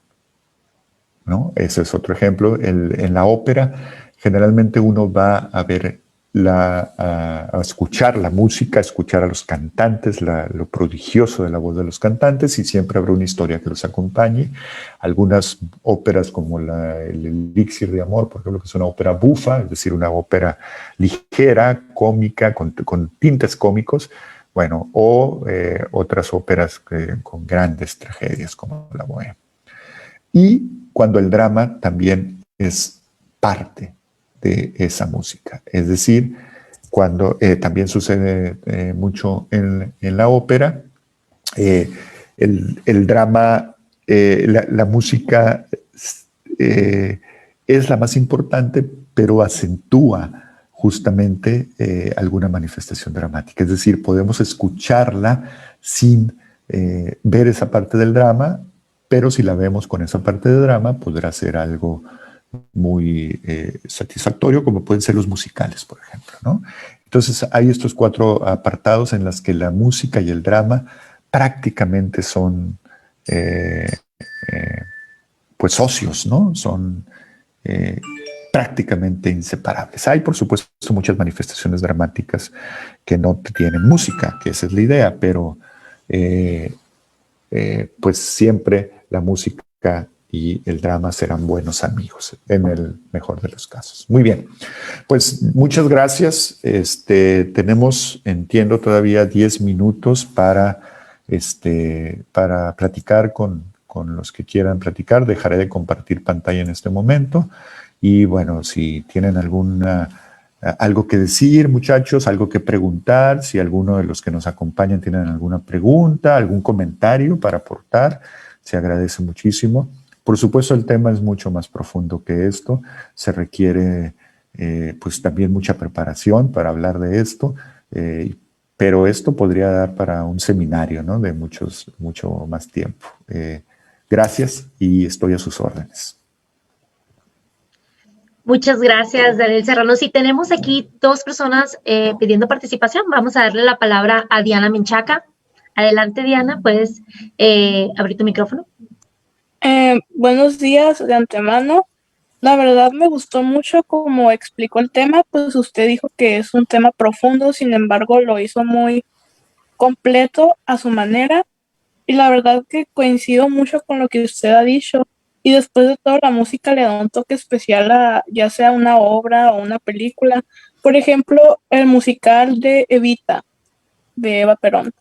¿no? Ese es otro ejemplo. En la ópera, generalmente uno va a ver a escuchar la música, a escuchar a los cantantes, lo prodigioso de la voz de los cantantes, y siempre habrá una historia que los acompañe. Algunas óperas como el Elixir de Amor, por ejemplo, que es una ópera bufa, es decir, una ópera ligera, cómica, con tintes cómicos, bueno, o otras óperas con grandes tragedias como la Bohème. Y cuando el drama también es parte de esa música. Es decir, cuando también sucede mucho en la ópera, el drama, la música es la más importante, pero acentúa justamente alguna manifestación dramática. Es decir, podemos escucharla sin ver esa parte del drama, pero si la vemos con esa parte de drama, podrá ser algo muy satisfactorio, como pueden ser los musicales, por ejemplo, ¿no? Entonces hay estos 4 apartados en los que la música y el drama prácticamente son pues socios, ¿no? Son prácticamente inseparables. Hay, por supuesto, muchas manifestaciones dramáticas que no tienen música, que esa es la idea, pero pues siempre la música y el drama serán buenos amigos, en el mejor de los casos. Muy bien, pues muchas gracias. Tenemos, entiendo, todavía 10 minutos para platicar con los que quieran platicar. Dejaré de compartir pantalla en este momento. Y bueno, si tienen algo que decir, muchachos, algo que preguntar, si alguno de los que nos acompañan tienen alguna pregunta, algún comentario para aportar, se agradece muchísimo. Por supuesto, el tema es mucho más profundo que esto. Se requiere pues también mucha preparación para hablar de esto, pero esto podría dar para un seminario, ¿no? De mucho más tiempo. Gracias y estoy a sus órdenes. Muchas gracias, Daniel Serrano. Si tenemos aquí dos personas pidiendo participación, vamos a darle la palabra a Diana Menchaca. Adelante, Diana, puedes abrir tu micrófono. Buenos días de antemano. La verdad me gustó mucho cómo explicó el tema, pues usted dijo que es un tema profundo, sin embargo lo hizo muy completo a su manera y la verdad que coincido mucho con lo que usted ha dicho y después de todo la música le da un toque especial a ya sea una obra o una película. Por ejemplo, el musical de Evita, de Eva Perón.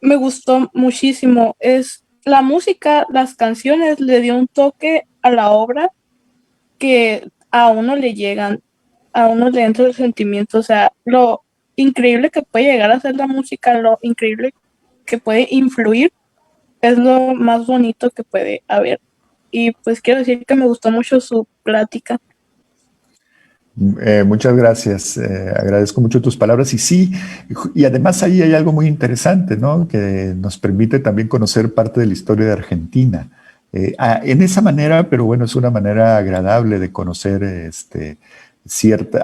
Me gustó muchísimo. Es la música, las canciones le dio un toque a la obra que a uno le llegan, a uno le entra el sentimiento, o sea, lo increíble que puede llegar a ser la música, lo increíble que puede influir, es lo más bonito que puede haber. Y pues quiero decir que me gustó mucho su plática. Muchas gracias, agradezco mucho tus palabras y sí, y además ahí hay algo muy interesante, ¿no? Que nos permite también conocer parte de la historia de Argentina. En esa manera, pero bueno, es una manera agradable de conocer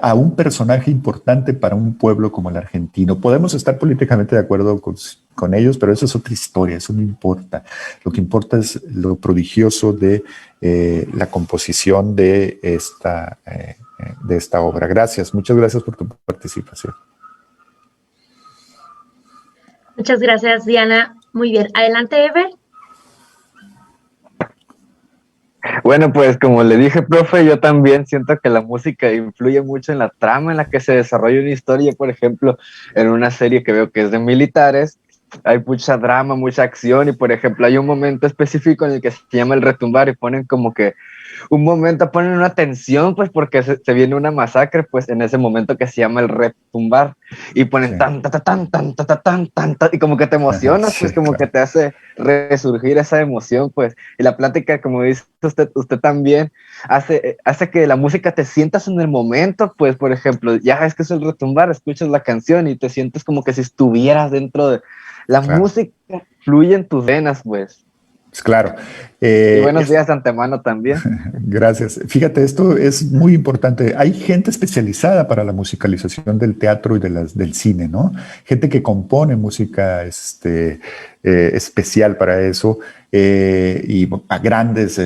a un personaje importante para un pueblo como el argentino. Podemos estar políticamente de acuerdo con ellos, pero eso es otra historia, eso no importa. Lo que importa es lo prodigioso de la composición de esta obra. Gracias, muchas gracias por tu participación. Muchas gracias, Diana. Muy bien. Adelante, Ever. Bueno, pues como le dije, profe, yo también siento que la música influye mucho en la trama en la que se desarrolla una historia. Por ejemplo, en una serie que veo que es de militares, hay mucha drama, mucha acción y, por ejemplo, hay un momento específico en el que se llama el retumbar y ponen como que un momento, ponen una tensión, pues porque se viene una masacre, pues en ese momento que se llama el retumbar y ponen Sí. tan, ta, ta, tan, tan, ta, ta, tan, tan, ta, y como que te emocionas, Sí, pues como claro. que te hace resurgir esa emoción, pues, y la plática, como dice usted también, hace que la música te sientas en el momento, pues, por ejemplo, ya es que es el retumbar, escuchas la canción y te sientes como que si estuvieras dentro de la Claro. música, fluye en tus venas, pues. Claro. Y buenos días de antemano también. Gracias. Fíjate, esto es muy importante. Hay gente especializada para la musicalización del teatro y del cine, ¿no? Gente que compone música especial para eso y a grandes.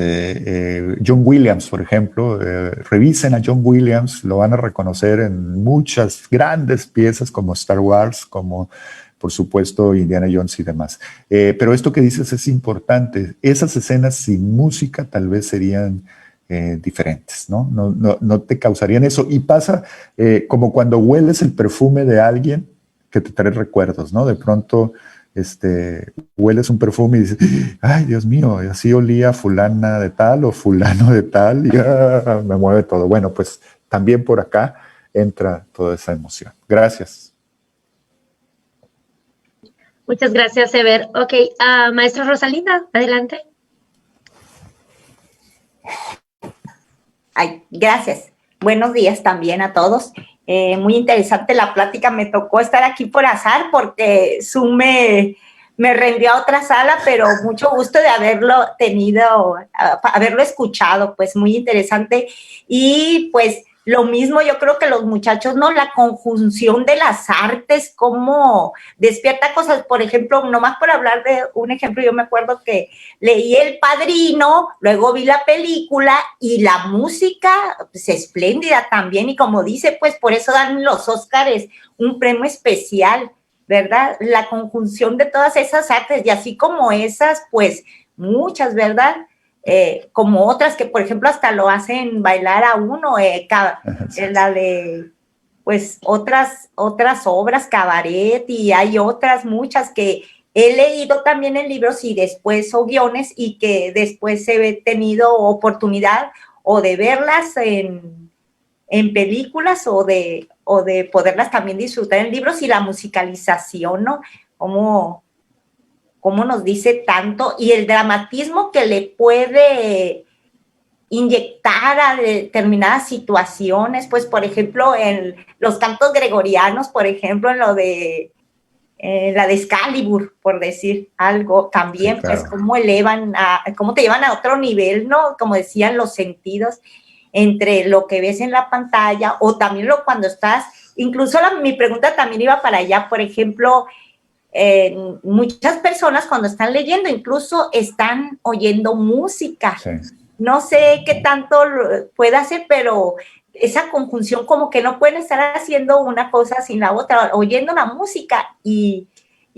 John Williams, por ejemplo. Revisen a John Williams, lo van a reconocer en muchas grandes piezas como Star Wars, como por supuesto, Indiana Jones y demás. Pero esto que dices es importante. Esas escenas sin música tal vez serían diferentes, ¿no? No te causarían eso. Y pasa como cuando hueles el perfume de alguien que te trae recuerdos, ¿no? De pronto hueles un perfume y dices, ay, Dios mío, así olía fulana de tal o fulano de tal y me mueve todo. Bueno, pues también por acá entra toda esa emoción. Gracias. Muchas gracias, Ever. Ok, maestra Rosalinda, adelante. Ay, gracias. Buenos días también a todos. Muy interesante la plática. Me tocó estar aquí por azar porque Zoom me rendió a otra sala, pero mucho gusto de haberlo tenido, haberlo escuchado, pues muy interesante. Y pues lo mismo, yo creo que los muchachos, ¿no? La conjunción de las artes, cómo despierta cosas. Por ejemplo, nomás por hablar de un ejemplo, yo me acuerdo que leí El Padrino, luego vi la película y la música, pues espléndida también. Y como dice, pues por eso dan los Óscares un premio especial, ¿verdad? La conjunción de todas esas artes y así como esas, pues muchas, ¿verdad? Como otras que, por ejemplo, hasta lo hacen bailar a uno, la de, pues, otras obras, cabaret, y hay otras muchas que he leído también en libros y después o guiones y que después he tenido oportunidad o de verlas en películas o de poderlas también disfrutar en libros y la musicalización, ¿no? Cómo nos dice tanto y el dramatismo que le puede inyectar a determinadas situaciones, pues por ejemplo en los cantos gregorianos, por ejemplo en lo de la de Excalibur, por decir algo, también, sí, claro. Pues cómo te llevan a otro nivel, ¿no? Como decían, los sentidos. entre lo que ves en la pantalla o también cuando estás, incluso mi pregunta también iba para allá, por ejemplo, muchas personas cuando están leyendo incluso están oyendo música. Sí. No sé qué tanto puede hacer, pero esa conjunción como que no pueden estar haciendo una cosa sin la otra, oyendo la música y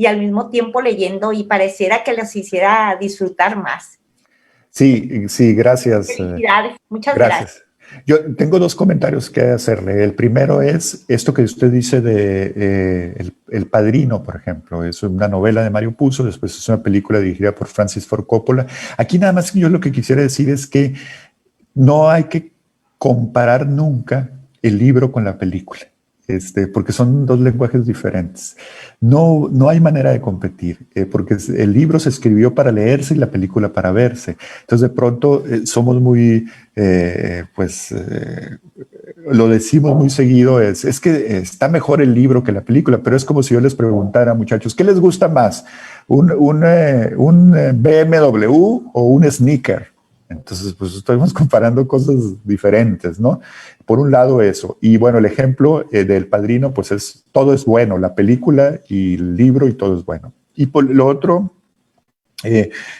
al mismo tiempo leyendo, y pareciera que les hiciera disfrutar más. Sí, sí, gracias. Felicidades, muchas gracias. Yo tengo dos comentarios que hacerle. El primero es esto que usted dice de El Padrino, por ejemplo. Es una novela de Mario Puzo, después es una película dirigida por Francis Ford Coppola. Aquí nada más yo lo que quisiera decir es que no hay que comparar nunca el libro con la película. Porque son dos lenguajes diferentes. No hay manera de competir, porque el libro se escribió para leerse y la película para verse. Entonces, de pronto, somos muy, lo decimos muy seguido, es que está mejor el libro que la película, pero es como si yo les preguntara, muchachos, ¿qué les gusta más? ¿Un BMW o un sneaker? Entonces, pues estamos comparando cosas diferentes, ¿no? Por un lado eso. Y bueno, el ejemplo del Padrino, pues todo es bueno, la película y el libro y todo es bueno. Y por lo otro,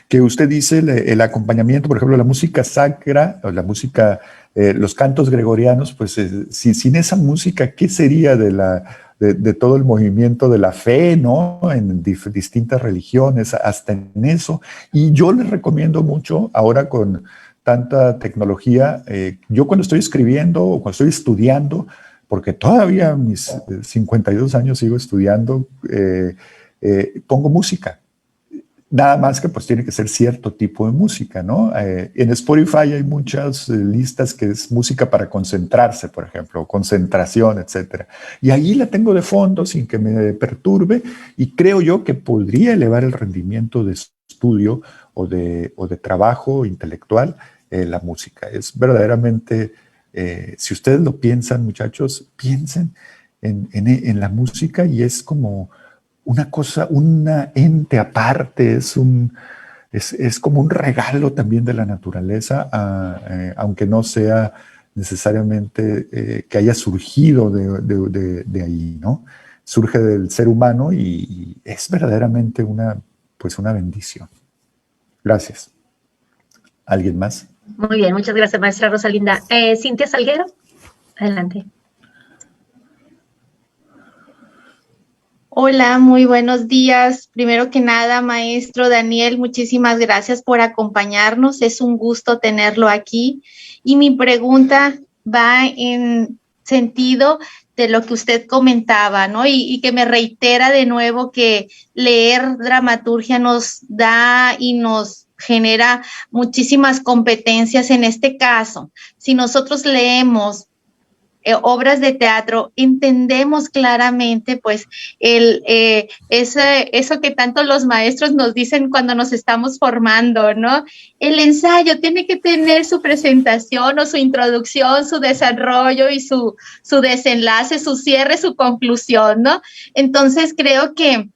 que usted dice, el acompañamiento, por ejemplo, la música sacra, o la música, los cantos gregorianos, pues sin esa música, ¿qué sería de todo el movimiento de la fe, ¿no? En distintas religiones, hasta en eso. Y yo les recomiendo mucho, ahora con tanta tecnología, yo cuando estoy escribiendo o cuando estoy estudiando, porque todavía a mis 52 años sigo estudiando, pongo música. Nada más que pues tiene que ser cierto tipo de música, ¿no? En Spotify hay muchas listas que es música para concentrarse, por ejemplo, concentración, etcétera. Y ahí la tengo de fondo sin que me perturbe y creo yo que podría elevar el rendimiento de estudio o de trabajo intelectual la música. Es verdaderamente, si ustedes lo piensan, muchachos, piensen en la música y es como una cosa, una ente aparte, es como un regalo también de la naturaleza, aunque no sea necesariamente que haya surgido de ahí, ¿no? Surge del ser humano y es verdaderamente una bendición. Gracias. ¿Alguien más? Muy bien, muchas gracias, maestra Rosalinda. Cintia Salguero, adelante. Hola, muy buenos días. Primero que nada, maestro Daniel, muchísimas gracias por acompañarnos. Es un gusto tenerlo aquí. Y mi pregunta va en sentido de lo que usted comentaba, ¿no? Y que me reitera de nuevo que leer dramaturgia nos da y nos genera muchísimas competencias. En este caso, si nosotros leemos obras de teatro, entendemos claramente pues eso que tanto los maestros nos dicen cuando nos estamos formando, ¿no? El ensayo tiene que tener su presentación o su introducción, su desarrollo y su desenlace, su cierre, su conclusión, ¿no? Entonces creo que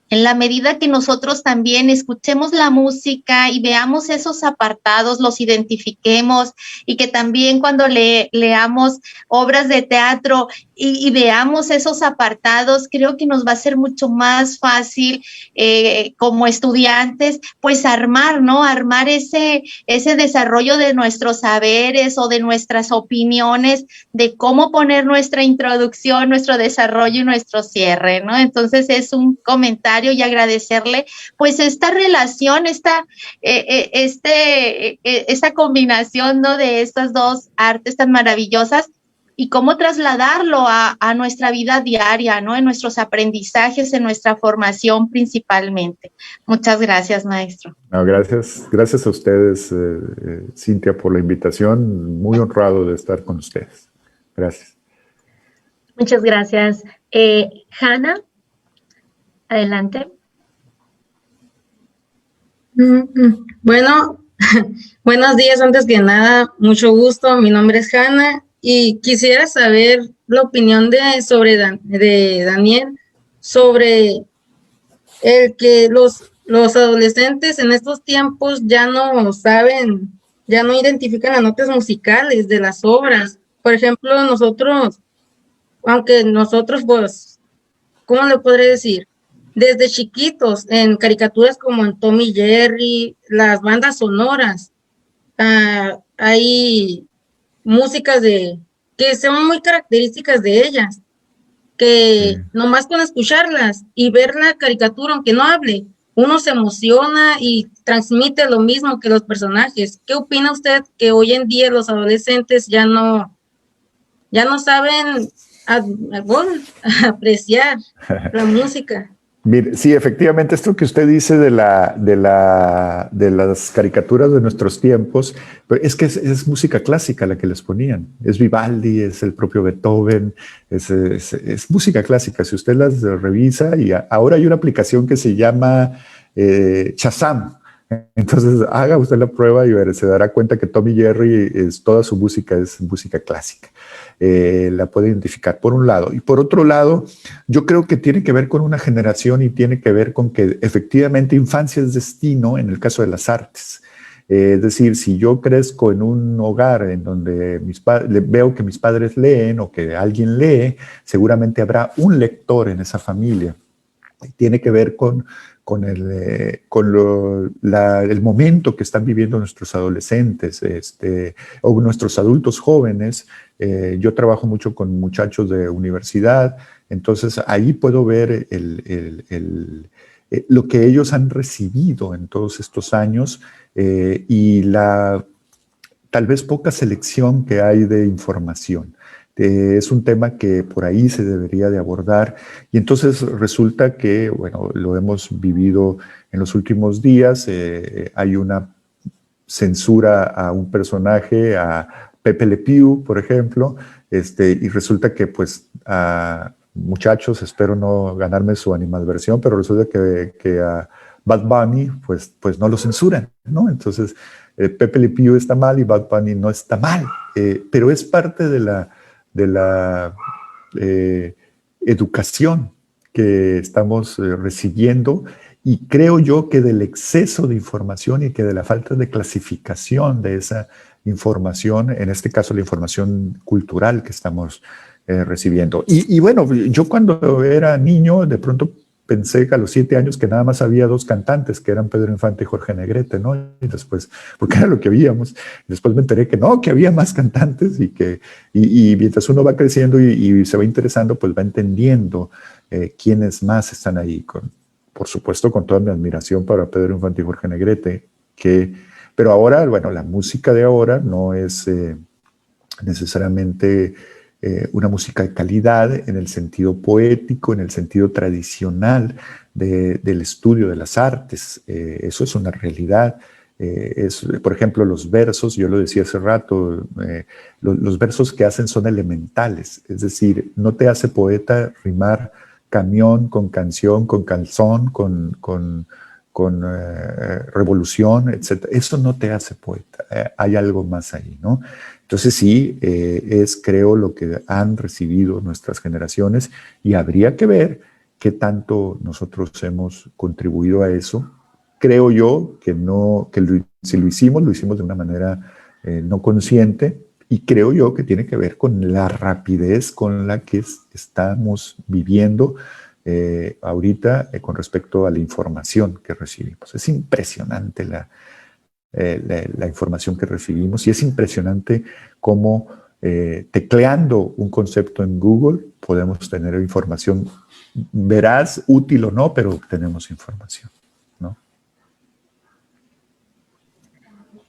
en la medida que nosotros también escuchemos la música y veamos esos apartados, los identifiquemos y que también cuando leamos obras de teatro y veamos esos apartados, creo que nos va a ser mucho más fácil como estudiantes, pues armar, ¿no? Armar ese desarrollo de nuestros saberes o de nuestras opiniones, de cómo poner nuestra introducción, nuestro desarrollo y nuestro cierre, ¿no? Entonces es un comentario y agradecerle pues esta relación, esta combinación, ¿no? De estas dos artes tan maravillosas y cómo trasladarlo a nuestra vida diaria, ¿no? En nuestros aprendizajes, en nuestra formación principalmente. Muchas gracias, maestro. No, gracias a ustedes, Cintia, por la invitación. Muy honrado de estar con ustedes. Gracias. Muchas gracias. Hanna, adelante. Bueno, buenos días. Antes que nada, mucho gusto. Mi nombre es Hanna y quisiera saber la opinión de Daniel sobre el que los adolescentes en estos tiempos ya no saben ya no identifican las notas musicales de las obras. Por ejemplo, nosotros, aunque nosotros, pues, ¿cómo le podré decir? Desde chiquitos, en caricaturas como en Tom y Jerry, las bandas sonoras, hay músicas que son muy características de ellas, que nomás con escucharlas y ver la caricatura, aunque no hable, uno se emociona y transmite lo mismo que los personajes. ¿Qué opina usted que hoy en día los adolescentes ya no saben apreciar la música? Mire, sí, efectivamente, esto que usted dice de las caricaturas de nuestros tiempos, pues es que es música clásica la que les ponían. Es Vivaldi, es el propio Beethoven, es música clásica. Si usted las revisa, y ahora hay una aplicación que se llama Shazam. Entonces, haga usted la prueba y se dará cuenta que Tom y Jerry, toda su música es música clásica. La puede identificar por un lado. Y por otro lado, yo creo que tiene que ver con una generación y tiene que ver con que efectivamente infancia es destino en el caso de las artes. Es decir, si yo crezco en un hogar en donde veo que mis padres leen o que alguien lee, seguramente habrá un lector en esa familia. Tiene que ver con el momento que están viviendo nuestros adolescentes o nuestros adultos jóvenes. Yo trabajo mucho con muchachos de universidad, entonces ahí puedo ver lo que ellos han recibido en todos estos años y tal vez poca selección que hay de información. Es un tema que por ahí se debería de abordar y entonces resulta que, bueno, lo hemos vivido en los últimos días, hay una censura a un personaje, a Pepe Le Pew, por ejemplo, y resulta que, pues, muchachos, espero no ganarme su animadversión, pero resulta que a Bad Bunny, pues no lo censuran, ¿no? Entonces, Pepe Le Pew está mal y Bad Bunny no está mal, pero es parte de la educación que estamos recibiendo y creo yo que del exceso de información y que de la falta de clasificación de esa información, en este caso la información cultural que estamos recibiendo. Y bueno, yo cuando era niño de pronto pensé que a los 7 años que nada más había 2 cantantes, que eran Pedro Infante y Jorge Negrete, ¿no? Y después, porque era lo que veíamos, después me enteré que no, que había más cantantes y mientras uno va creciendo y se va interesando, pues va entendiendo quiénes más están ahí, por supuesto con toda mi admiración para Pedro Infante y Jorge Negrete, pero ahora, bueno, la música de ahora no es necesariamente una música de calidad en el sentido poético, en el sentido tradicional del estudio de las artes. Eso es una realidad. Por ejemplo, los versos, yo lo decía hace rato, los versos que hacen son elementales, es decir, no te hace poeta rimar camión con canción, con calzón, con revolución, etc. Eso no te hace poeta, hay algo más ahí, ¿no? Entonces sí, es creo lo que han recibido nuestras generaciones y habría que ver qué tanto nosotros hemos contribuido a eso. Creo yo que si lo hicimos de una manera no consciente y creo yo que tiene que ver con la rapidez con la que estamos viviendo ahorita con respecto a la información que recibimos. Es impresionante la información que recibimos y es impresionante cómo tecleando un concepto en Google podemos tener información veraz, útil o no, pero tenemos información, ¿no?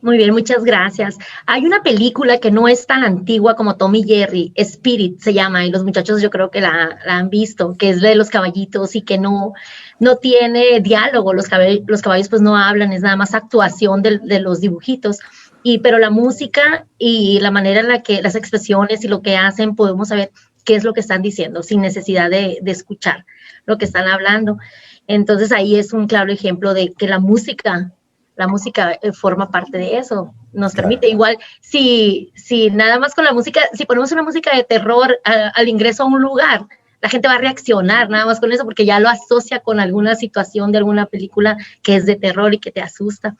Muy bien, muchas gracias. Hay una película que no es tan antigua como Tom y Jerry, Spirit se llama, y los muchachos yo creo que la han visto, que es de los caballitos y que no tiene diálogo, los caballos pues no hablan, es nada más actuación de los dibujitos, pero la música y la manera en la que las expresiones y lo que hacen, podemos saber qué es lo que están diciendo sin necesidad de escuchar lo que están hablando. Entonces ahí es un claro ejemplo de que la música forma parte de eso, nos permite. Igual, si nada más con la música, si ponemos una música de terror al ingreso a un lugar, la gente va a reaccionar nada más con eso, porque ya lo asocia con alguna situación de alguna película que es de terror y que te asusta.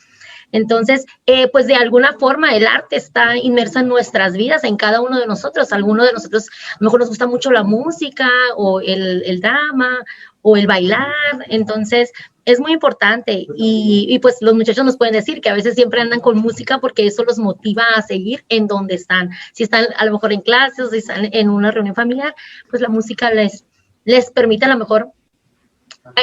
Entonces, pues de alguna forma el arte está inmerso en nuestras vidas, en cada uno de nosotros. Algunos de nosotros a lo mejor nos gusta mucho la música o el drama o el bailar, entonces es muy importante y pues los muchachos nos pueden decir que a veces siempre andan con música porque eso los motiva a seguir en donde están. Si están a lo mejor en clases o si están en una reunión familiar, pues la música les permite a lo mejor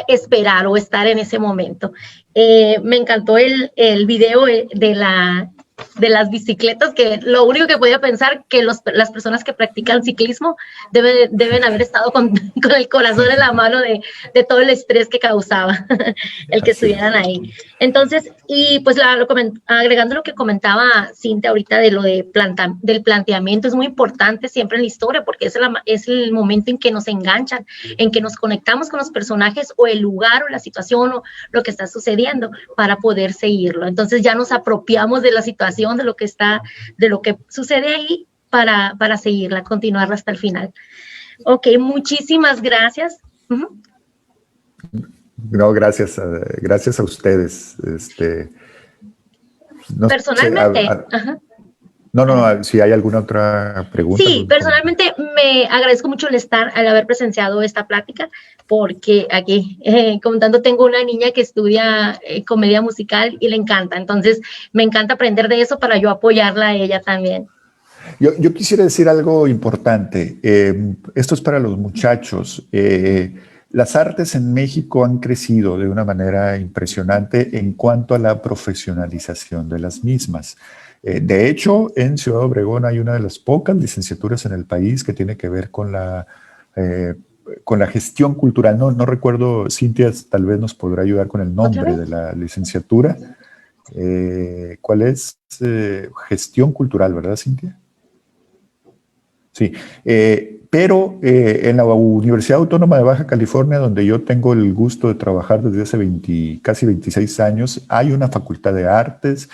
esperar o estar en ese momento. Me encantó el video de las bicicletas, que lo único que podía pensar que las personas que practican ciclismo deben haber estado con el corazón en la mano de todo el estrés que causaba el que estuvieran ahí. Entonces, y pues agregando lo que comentaba Cintia ahorita de lo del planteamiento, es muy importante siempre en la historia porque es el momento en que nos enganchan, en que nos conectamos con los personajes o el lugar o la situación o lo que está sucediendo para poder seguirlo. Entonces ya nos apropiamos de la situación, de lo que sucede ahí para seguirla, continuarla hasta el final. Ok, muchísimas gracias. No, gracias a ustedes. No personalmente, sé, no, si hay alguna otra pregunta. Sí, personalmente me agradezco mucho al haber presenciado esta plática, porque aquí, contando, tengo una niña que estudia comedia musical y le encanta, entonces me encanta aprender de eso para yo apoyarla a ella también. Yo quisiera decir algo importante. Esto es para los muchachos. Las artes en México han crecido de una manera impresionante en cuanto a la profesionalización de las mismas. De hecho, en Ciudad Obregón hay una de las pocas licenciaturas en el país que tiene que ver con la gestión cultural. No recuerdo, Cintia tal vez nos podrá ayudar con el nombre de la licenciatura. ¿Cuál es? Gestión cultural, ¿verdad, Cintia? Sí, pero en la Universidad Autónoma de Baja California, donde yo tengo el gusto de trabajar desde hace casi 26 años, hay una facultad de artes,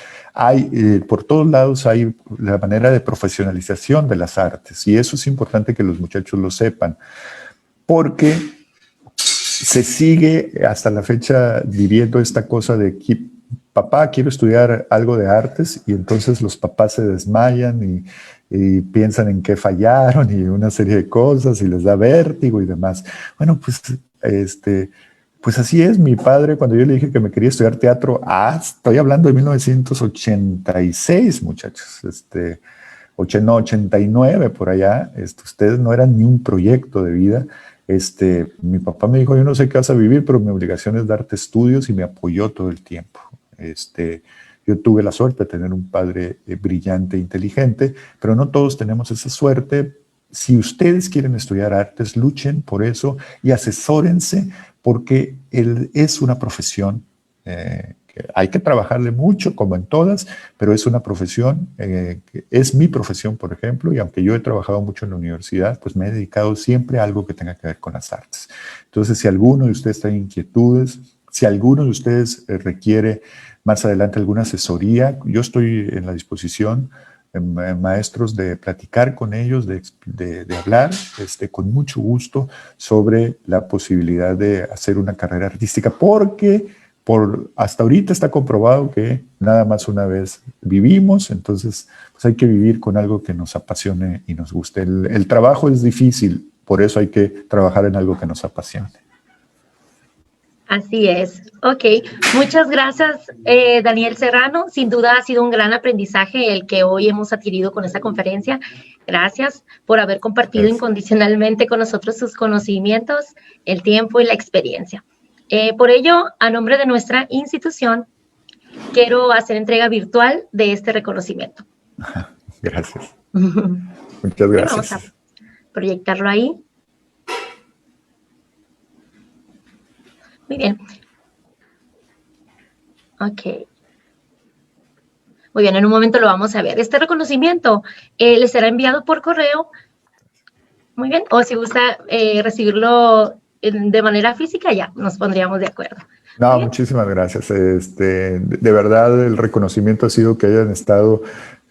por todos lados hay la manera de profesionalización de las artes, y eso es importante que los muchachos lo sepan, porque se sigue hasta la fecha viviendo esta cosa de que papá, quiero estudiar algo de artes, y entonces los papás se desmayan y piensan en qué fallaron y una serie de cosas y les da vértigo y demás. Bueno, pues así es. Mi padre, cuando yo le dije que me quería estudiar teatro, estoy hablando de 1986, muchachos, 89 por allá, ustedes no eran ni un proyecto de vida. Mi papá me dijo, yo no sé qué vas a vivir, pero mi obligación es darte estudios, y me apoyó todo el tiempo. Yo tuve la suerte de tener un padre brillante e inteligente, pero no todos tenemos esa suerte. Si ustedes quieren estudiar artes, luchen por eso y asesórense, porque es una profesión que hay que trabajarle mucho, como en todas, pero es una profesión, que es mi profesión, por ejemplo, y aunque yo he trabajado mucho en la universidad, pues me he dedicado siempre a algo que tenga que ver con las artes. Entonces, si alguno de ustedes tiene inquietudes, si alguno de ustedes requiere más adelante alguna asesoría, yo estoy en la disposición, maestros, de platicar con ellos, de hablar con mucho gusto sobre la posibilidad de hacer una carrera artística, porque hasta ahorita está comprobado que nada más una vez vivimos, entonces pues hay que vivir con algo que nos apasione y nos guste. El trabajo es difícil, por eso hay que trabajar en algo que nos apasione. Así es. Ok, muchas gracias, Daniel Serrano. Sin duda ha sido un gran aprendizaje el que hoy hemos adquirido con esta conferencia. Gracias por haber compartido incondicionalmente con nosotros sus conocimientos, el tiempo y la experiencia. Por ello, a nombre de nuestra institución, quiero hacer entrega virtual de este reconocimiento. Gracias. Muchas gracias. Vamos a proyectarlo ahí. Muy bien. Ok. Muy bien, en un momento lo vamos a ver. Este reconocimiento le será enviado por correo. Muy bien. O si gusta recibirlo de manera física, ya nos pondríamos de acuerdo. No, muchísimas gracias. De verdad, el reconocimiento ha sido que hayan estado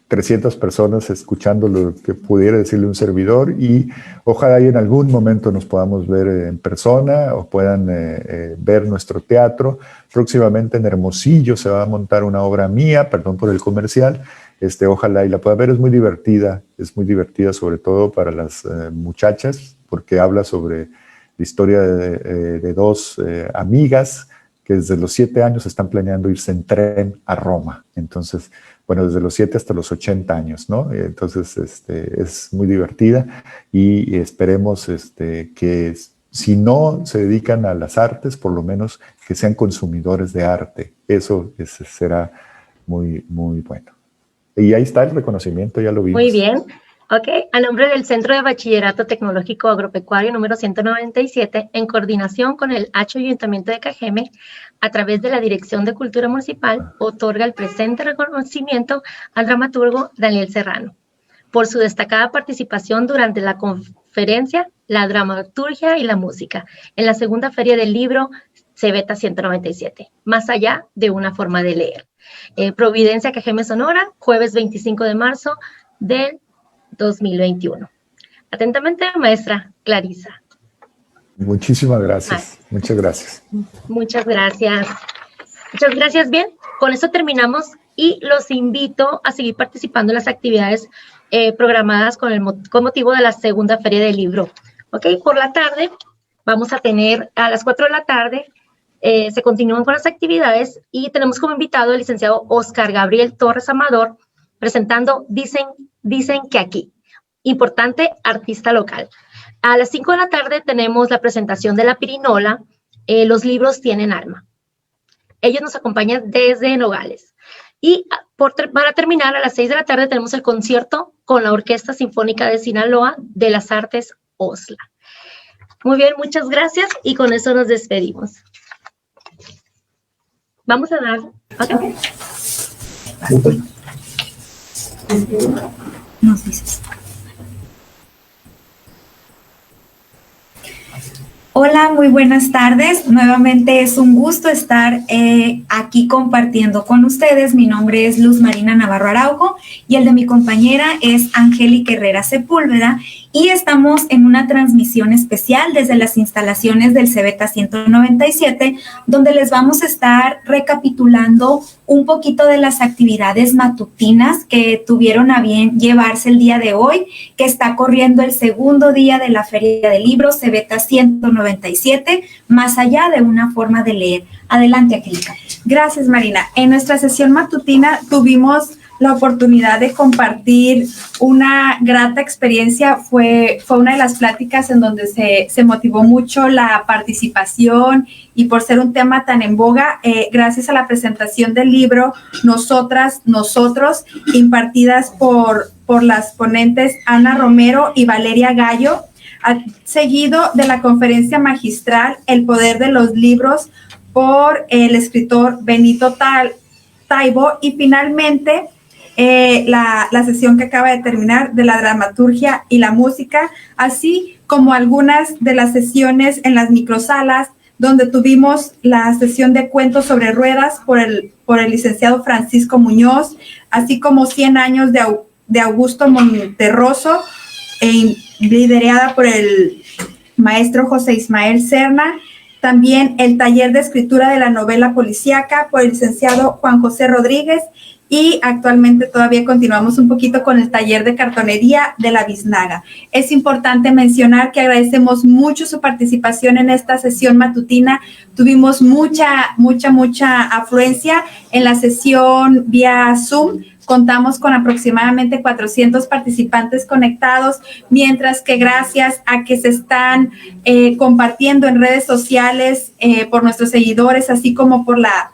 300 personas escuchando lo que pudiera decirle un servidor, y ojalá y en algún momento nos podamos ver en persona o puedan ver nuestro teatro. Próximamente en Hermosillo se va a montar una obra mía, perdón por el comercial, ojalá y la pueda ver. Es muy divertida sobre todo para las muchachas, porque habla sobre la historia de dos amigas que desde los 7 años están planeando irse en tren a Roma. Entonces, bueno, desde los 7 hasta los 80 años, ¿no? Entonces, es muy divertida, y esperemos que si no se dedican a las artes, por lo menos que sean consumidores de arte. Eso será muy, muy bueno. Y ahí está el reconocimiento, ya lo vimos. Muy bien. Ok, a nombre del Centro de Bachillerato Tecnológico Agropecuario número 197, en coordinación con el Ayuntamiento de Cajeme, a través de la Dirección de Cultura Municipal, otorga el presente reconocimiento al dramaturgo Daniel Serrano por su destacada participación durante la conferencia La Dramaturgia y la Música en la segunda Feria del Libro Cebeta 197, Más allá de una forma de leer. Providencia, Cajeme, Sonora, jueves 25 de marzo del 2021. Atentamente, maestra Clarisa. Muchísimas gracias. Muchas gracias. Muchas gracias. Muchas gracias. Bien, con eso terminamos y los invito a seguir participando en las actividades programadas con motivo de la segunda Feria del Libro. Ok, por la tarde vamos a tener a las 4 de la tarde, se continúan con las actividades y tenemos como invitado el licenciado Oscar Gabriel Torres Amador presentando Dicen que aquí, importante artista local. A las 5 de la tarde tenemos la presentación de la pirinola, Los libros tienen alma. Ellos nos acompañan desde Nogales. Y para terminar, a las 6 de la tarde tenemos el concierto con la Orquesta Sinfónica de Sinaloa de las Artes OSLA. Muy bien, muchas gracias y con eso nos despedimos. Vamos a dar... Okay. Nos dices. Hola, muy buenas tardes. Nuevamente es un gusto estar aquí compartiendo con ustedes. Mi nombre es Luz Marina Navarro Araujo y el de mi compañera es Angélica Herrera Sepúlveda, y estamos en una transmisión especial desde las instalaciones del Cebeta 197, donde les vamos a estar recapitulando un poquito de las actividades matutinas que tuvieron a bien llevarse el día de hoy, que está corriendo el segundo día de la Feria del Libro Cebeta 197, Más allá de una forma de leer. Adelante, Angélica. Gracias, Marina. En nuestra sesión matutina tuvimos la oportunidad de compartir una grata experiencia. Fue una de las pláticas en donde se motivó mucho la participación, y por ser un tema tan en boga, gracias a la presentación del libro Nosotras, Nosotros, impartidas por las ponentes Ana Romero y Valeria Gallo, seguido de la conferencia magistral El Poder de los Libros por el escritor Benito Taibo, y finalmente la sesión que acaba de terminar de la dramaturgia y la música, así como algunas de las sesiones en las microsalas, donde tuvimos la sesión de cuentos sobre ruedas por el licenciado Francisco Muñoz, así como 100 años de Augusto Monterroso, liderada por el maestro José Ismael Serna. También el taller de escritura de la novela policíaca por el licenciado Juan José Rodríguez, y actualmente todavía continuamos un poquito con el taller de cartonería de la Biznaga. Es importante mencionar que agradecemos mucho su participación en esta sesión matutina. Tuvimos mucha afluencia en la sesión vía Zoom. Contamos con aproximadamente 400 participantes conectados, mientras que gracias a que se están compartiendo en redes sociales por nuestros seguidores, así como por la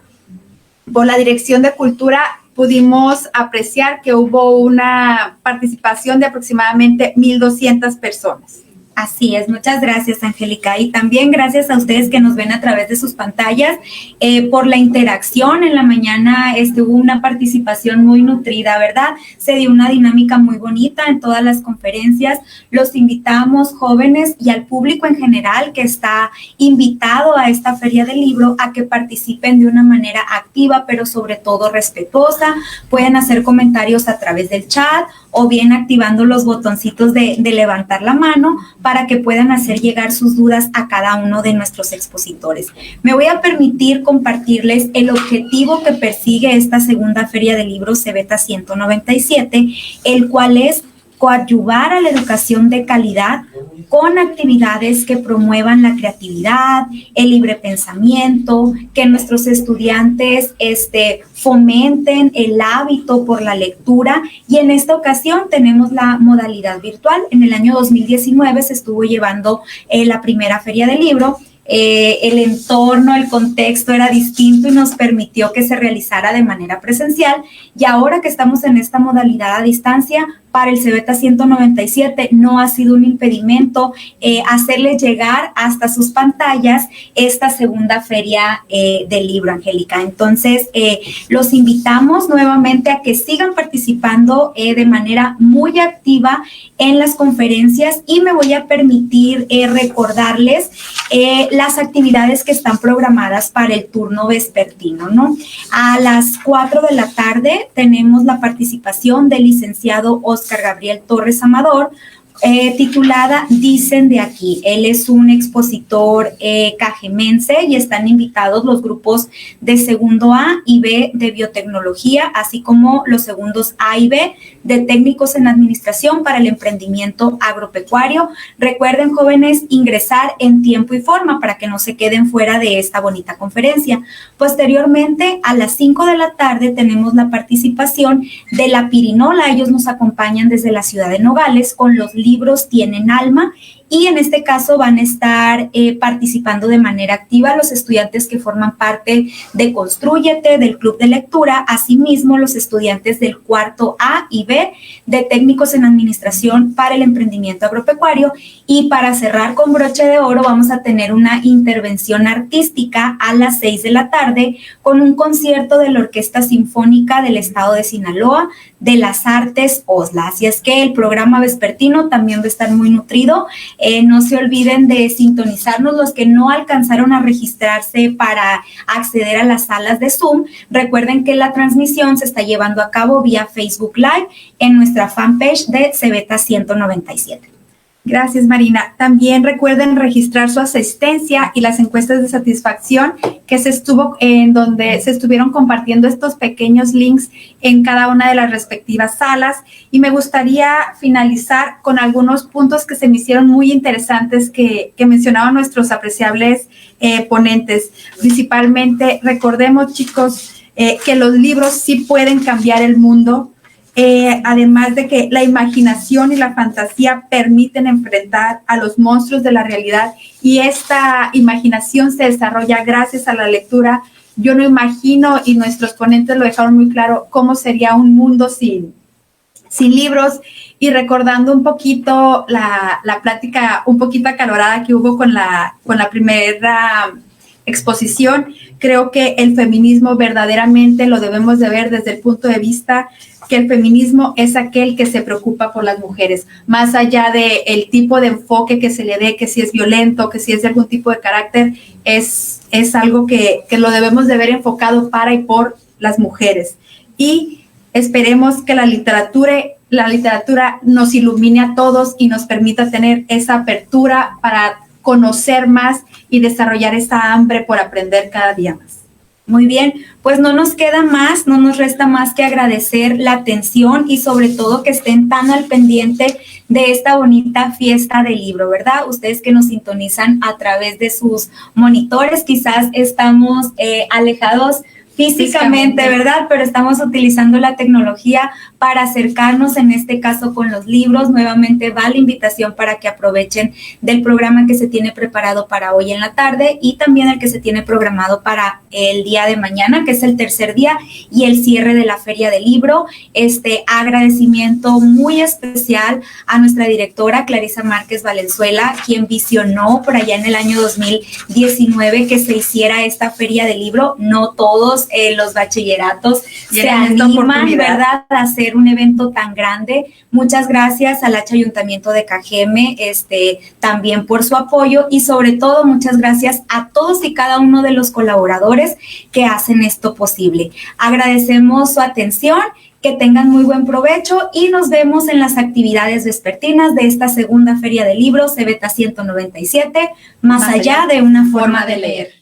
Dirección de Cultura, pudimos apreciar que hubo una participación de aproximadamente 1,200 personas. Así es, muchas gracias, Angélica. Y también gracias a ustedes que nos ven a través de sus pantallas por la interacción. En la mañana hubo una participación muy nutrida, ¿verdad? Se dio una dinámica muy bonita en todas las conferencias. Los invitamos, jóvenes y al público en general que está invitado a esta Feria del Libro, a que participen de una manera activa, pero sobre todo respetuosa. Pueden hacer comentarios a través del chat o bien activando los botoncitos de levantar la mano para que puedan hacer llegar sus dudas a cada uno de nuestros expositores. Me voy a permitir compartirles el objetivo que persigue esta segunda Feria del Libro Cebeta 197, el cual es coadyuvar a la educación de calidad con actividades que promuevan la creatividad, el libre pensamiento, que nuestros estudiantes fomenten el hábito por la lectura, y en esta ocasión tenemos la modalidad virtual. En el año 2019 se estuvo llevando la primera Feria del Libro. El entorno, el contexto era distinto y nos permitió que se realizara de manera presencial, y ahora que estamos en esta modalidad a distancia, para el Cebeta 197 no ha sido un impedimento hacerles llegar hasta sus pantallas esta segunda Feria del Libro, Angélica. Entonces, los invitamos nuevamente a que sigan participando de manera muy activa en las conferencias, y me voy a permitir recordarles las actividades que están programadas para el turno vespertino, ¿no? A las 4 de la tarde tenemos la participación del licenciado Oscar Gabriel Torres Amador, titulada Dicen de aquí. Él es un expositor cajemense, y están invitados los grupos de segundo A y B de biotecnología, así como los segundos A y B de técnicos en administración para el emprendimiento agropecuario. Recuerden, jóvenes, ingresar en tiempo y forma para que no se queden fuera de esta bonita conferencia. Posteriormente, a las 5 de la tarde, tenemos la participación de la Pirinola. Ellos nos acompañan desde la ciudad de Nogales con los libros Tienen Alma, y en este caso van a estar participando de manera activa los estudiantes que forman parte de Constrúyete, del Club de Lectura, asimismo los estudiantes del cuarto A y B de técnicos en administración para el emprendimiento agropecuario. Y para cerrar con broche de oro, vamos a tener una intervención artística a las 6 de la tarde con un concierto de la Orquesta Sinfónica del Estado de Sinaloa, de las Artes OSLA. Así es que el programa vespertino también va a estar muy nutrido. No se olviden de sintonizarnos los que no alcanzaron a registrarse para acceder a las salas de Zoom. Recuerden que la transmisión se está llevando a cabo vía Facebook Live en nuestra fanpage de Cebeta 197. Gracias, Marina. También recuerden registrar su asistencia y las encuestas de satisfacción en donde se estuvieron compartiendo estos pequeños links en cada una de las respectivas salas. Y me gustaría finalizar con algunos puntos que se me hicieron muy interesantes que mencionaban nuestros apreciables ponentes. Principalmente, recordemos, chicos, que los libros sí pueden cambiar el mundo. Además de que la imaginación y la fantasía permiten enfrentar a los monstruos de la realidad, y esta imaginación se desarrolla gracias a la lectura. Yo no imagino, y nuestros ponentes lo dejaron muy claro, cómo sería un mundo sin libros. Y recordando un poquito la plática un poquito acalorada que hubo con la primera exposición, creo que el feminismo verdaderamente lo debemos de ver desde el punto de vista que el feminismo es aquel que se preocupa por las mujeres, más allá del tipo de enfoque que se le dé, que si es violento, que si es de algún tipo de carácter, es algo que lo debemos de ver enfocado para y por las mujeres. Y esperemos que la literatura nos ilumine a todos y nos permita tener esa apertura para conocer más y desarrollar esa hambre por aprender cada día más. Muy bien, pues no nos resta más que agradecer la atención y sobre todo que estén tan al pendiente de esta bonita fiesta del libro, ¿verdad? Ustedes que nos sintonizan a través de sus monitores, quizás estamos alejados físicamente, ¿verdad? Pero estamos utilizando la tecnología para acercarnos, en este caso con los libros. Nuevamente va la invitación para que aprovechen del programa que se tiene preparado para hoy en la tarde y también el que se tiene programado para el día de mañana, que es el tercer día y el cierre de la Feria del Libro. Agradecimiento muy especial a nuestra directora Clarisa Márquez Valenzuela, quien visionó por allá en el año 2019 que se hiciera esta Feria del Libro. No todos los bachilleratos se animan, ¿verdad?, a hacer un evento tan grande. Muchas gracias al Ayuntamiento de Cajeme, también por su apoyo, y sobre todo muchas gracias a todos y cada uno de los colaboradores que hacen esto posible. Agradecemos su atención, que tengan muy buen provecho y nos vemos en las actividades vespertinas de esta segunda Feria del Libro, CEBETA 197, más allá de una forma de leer.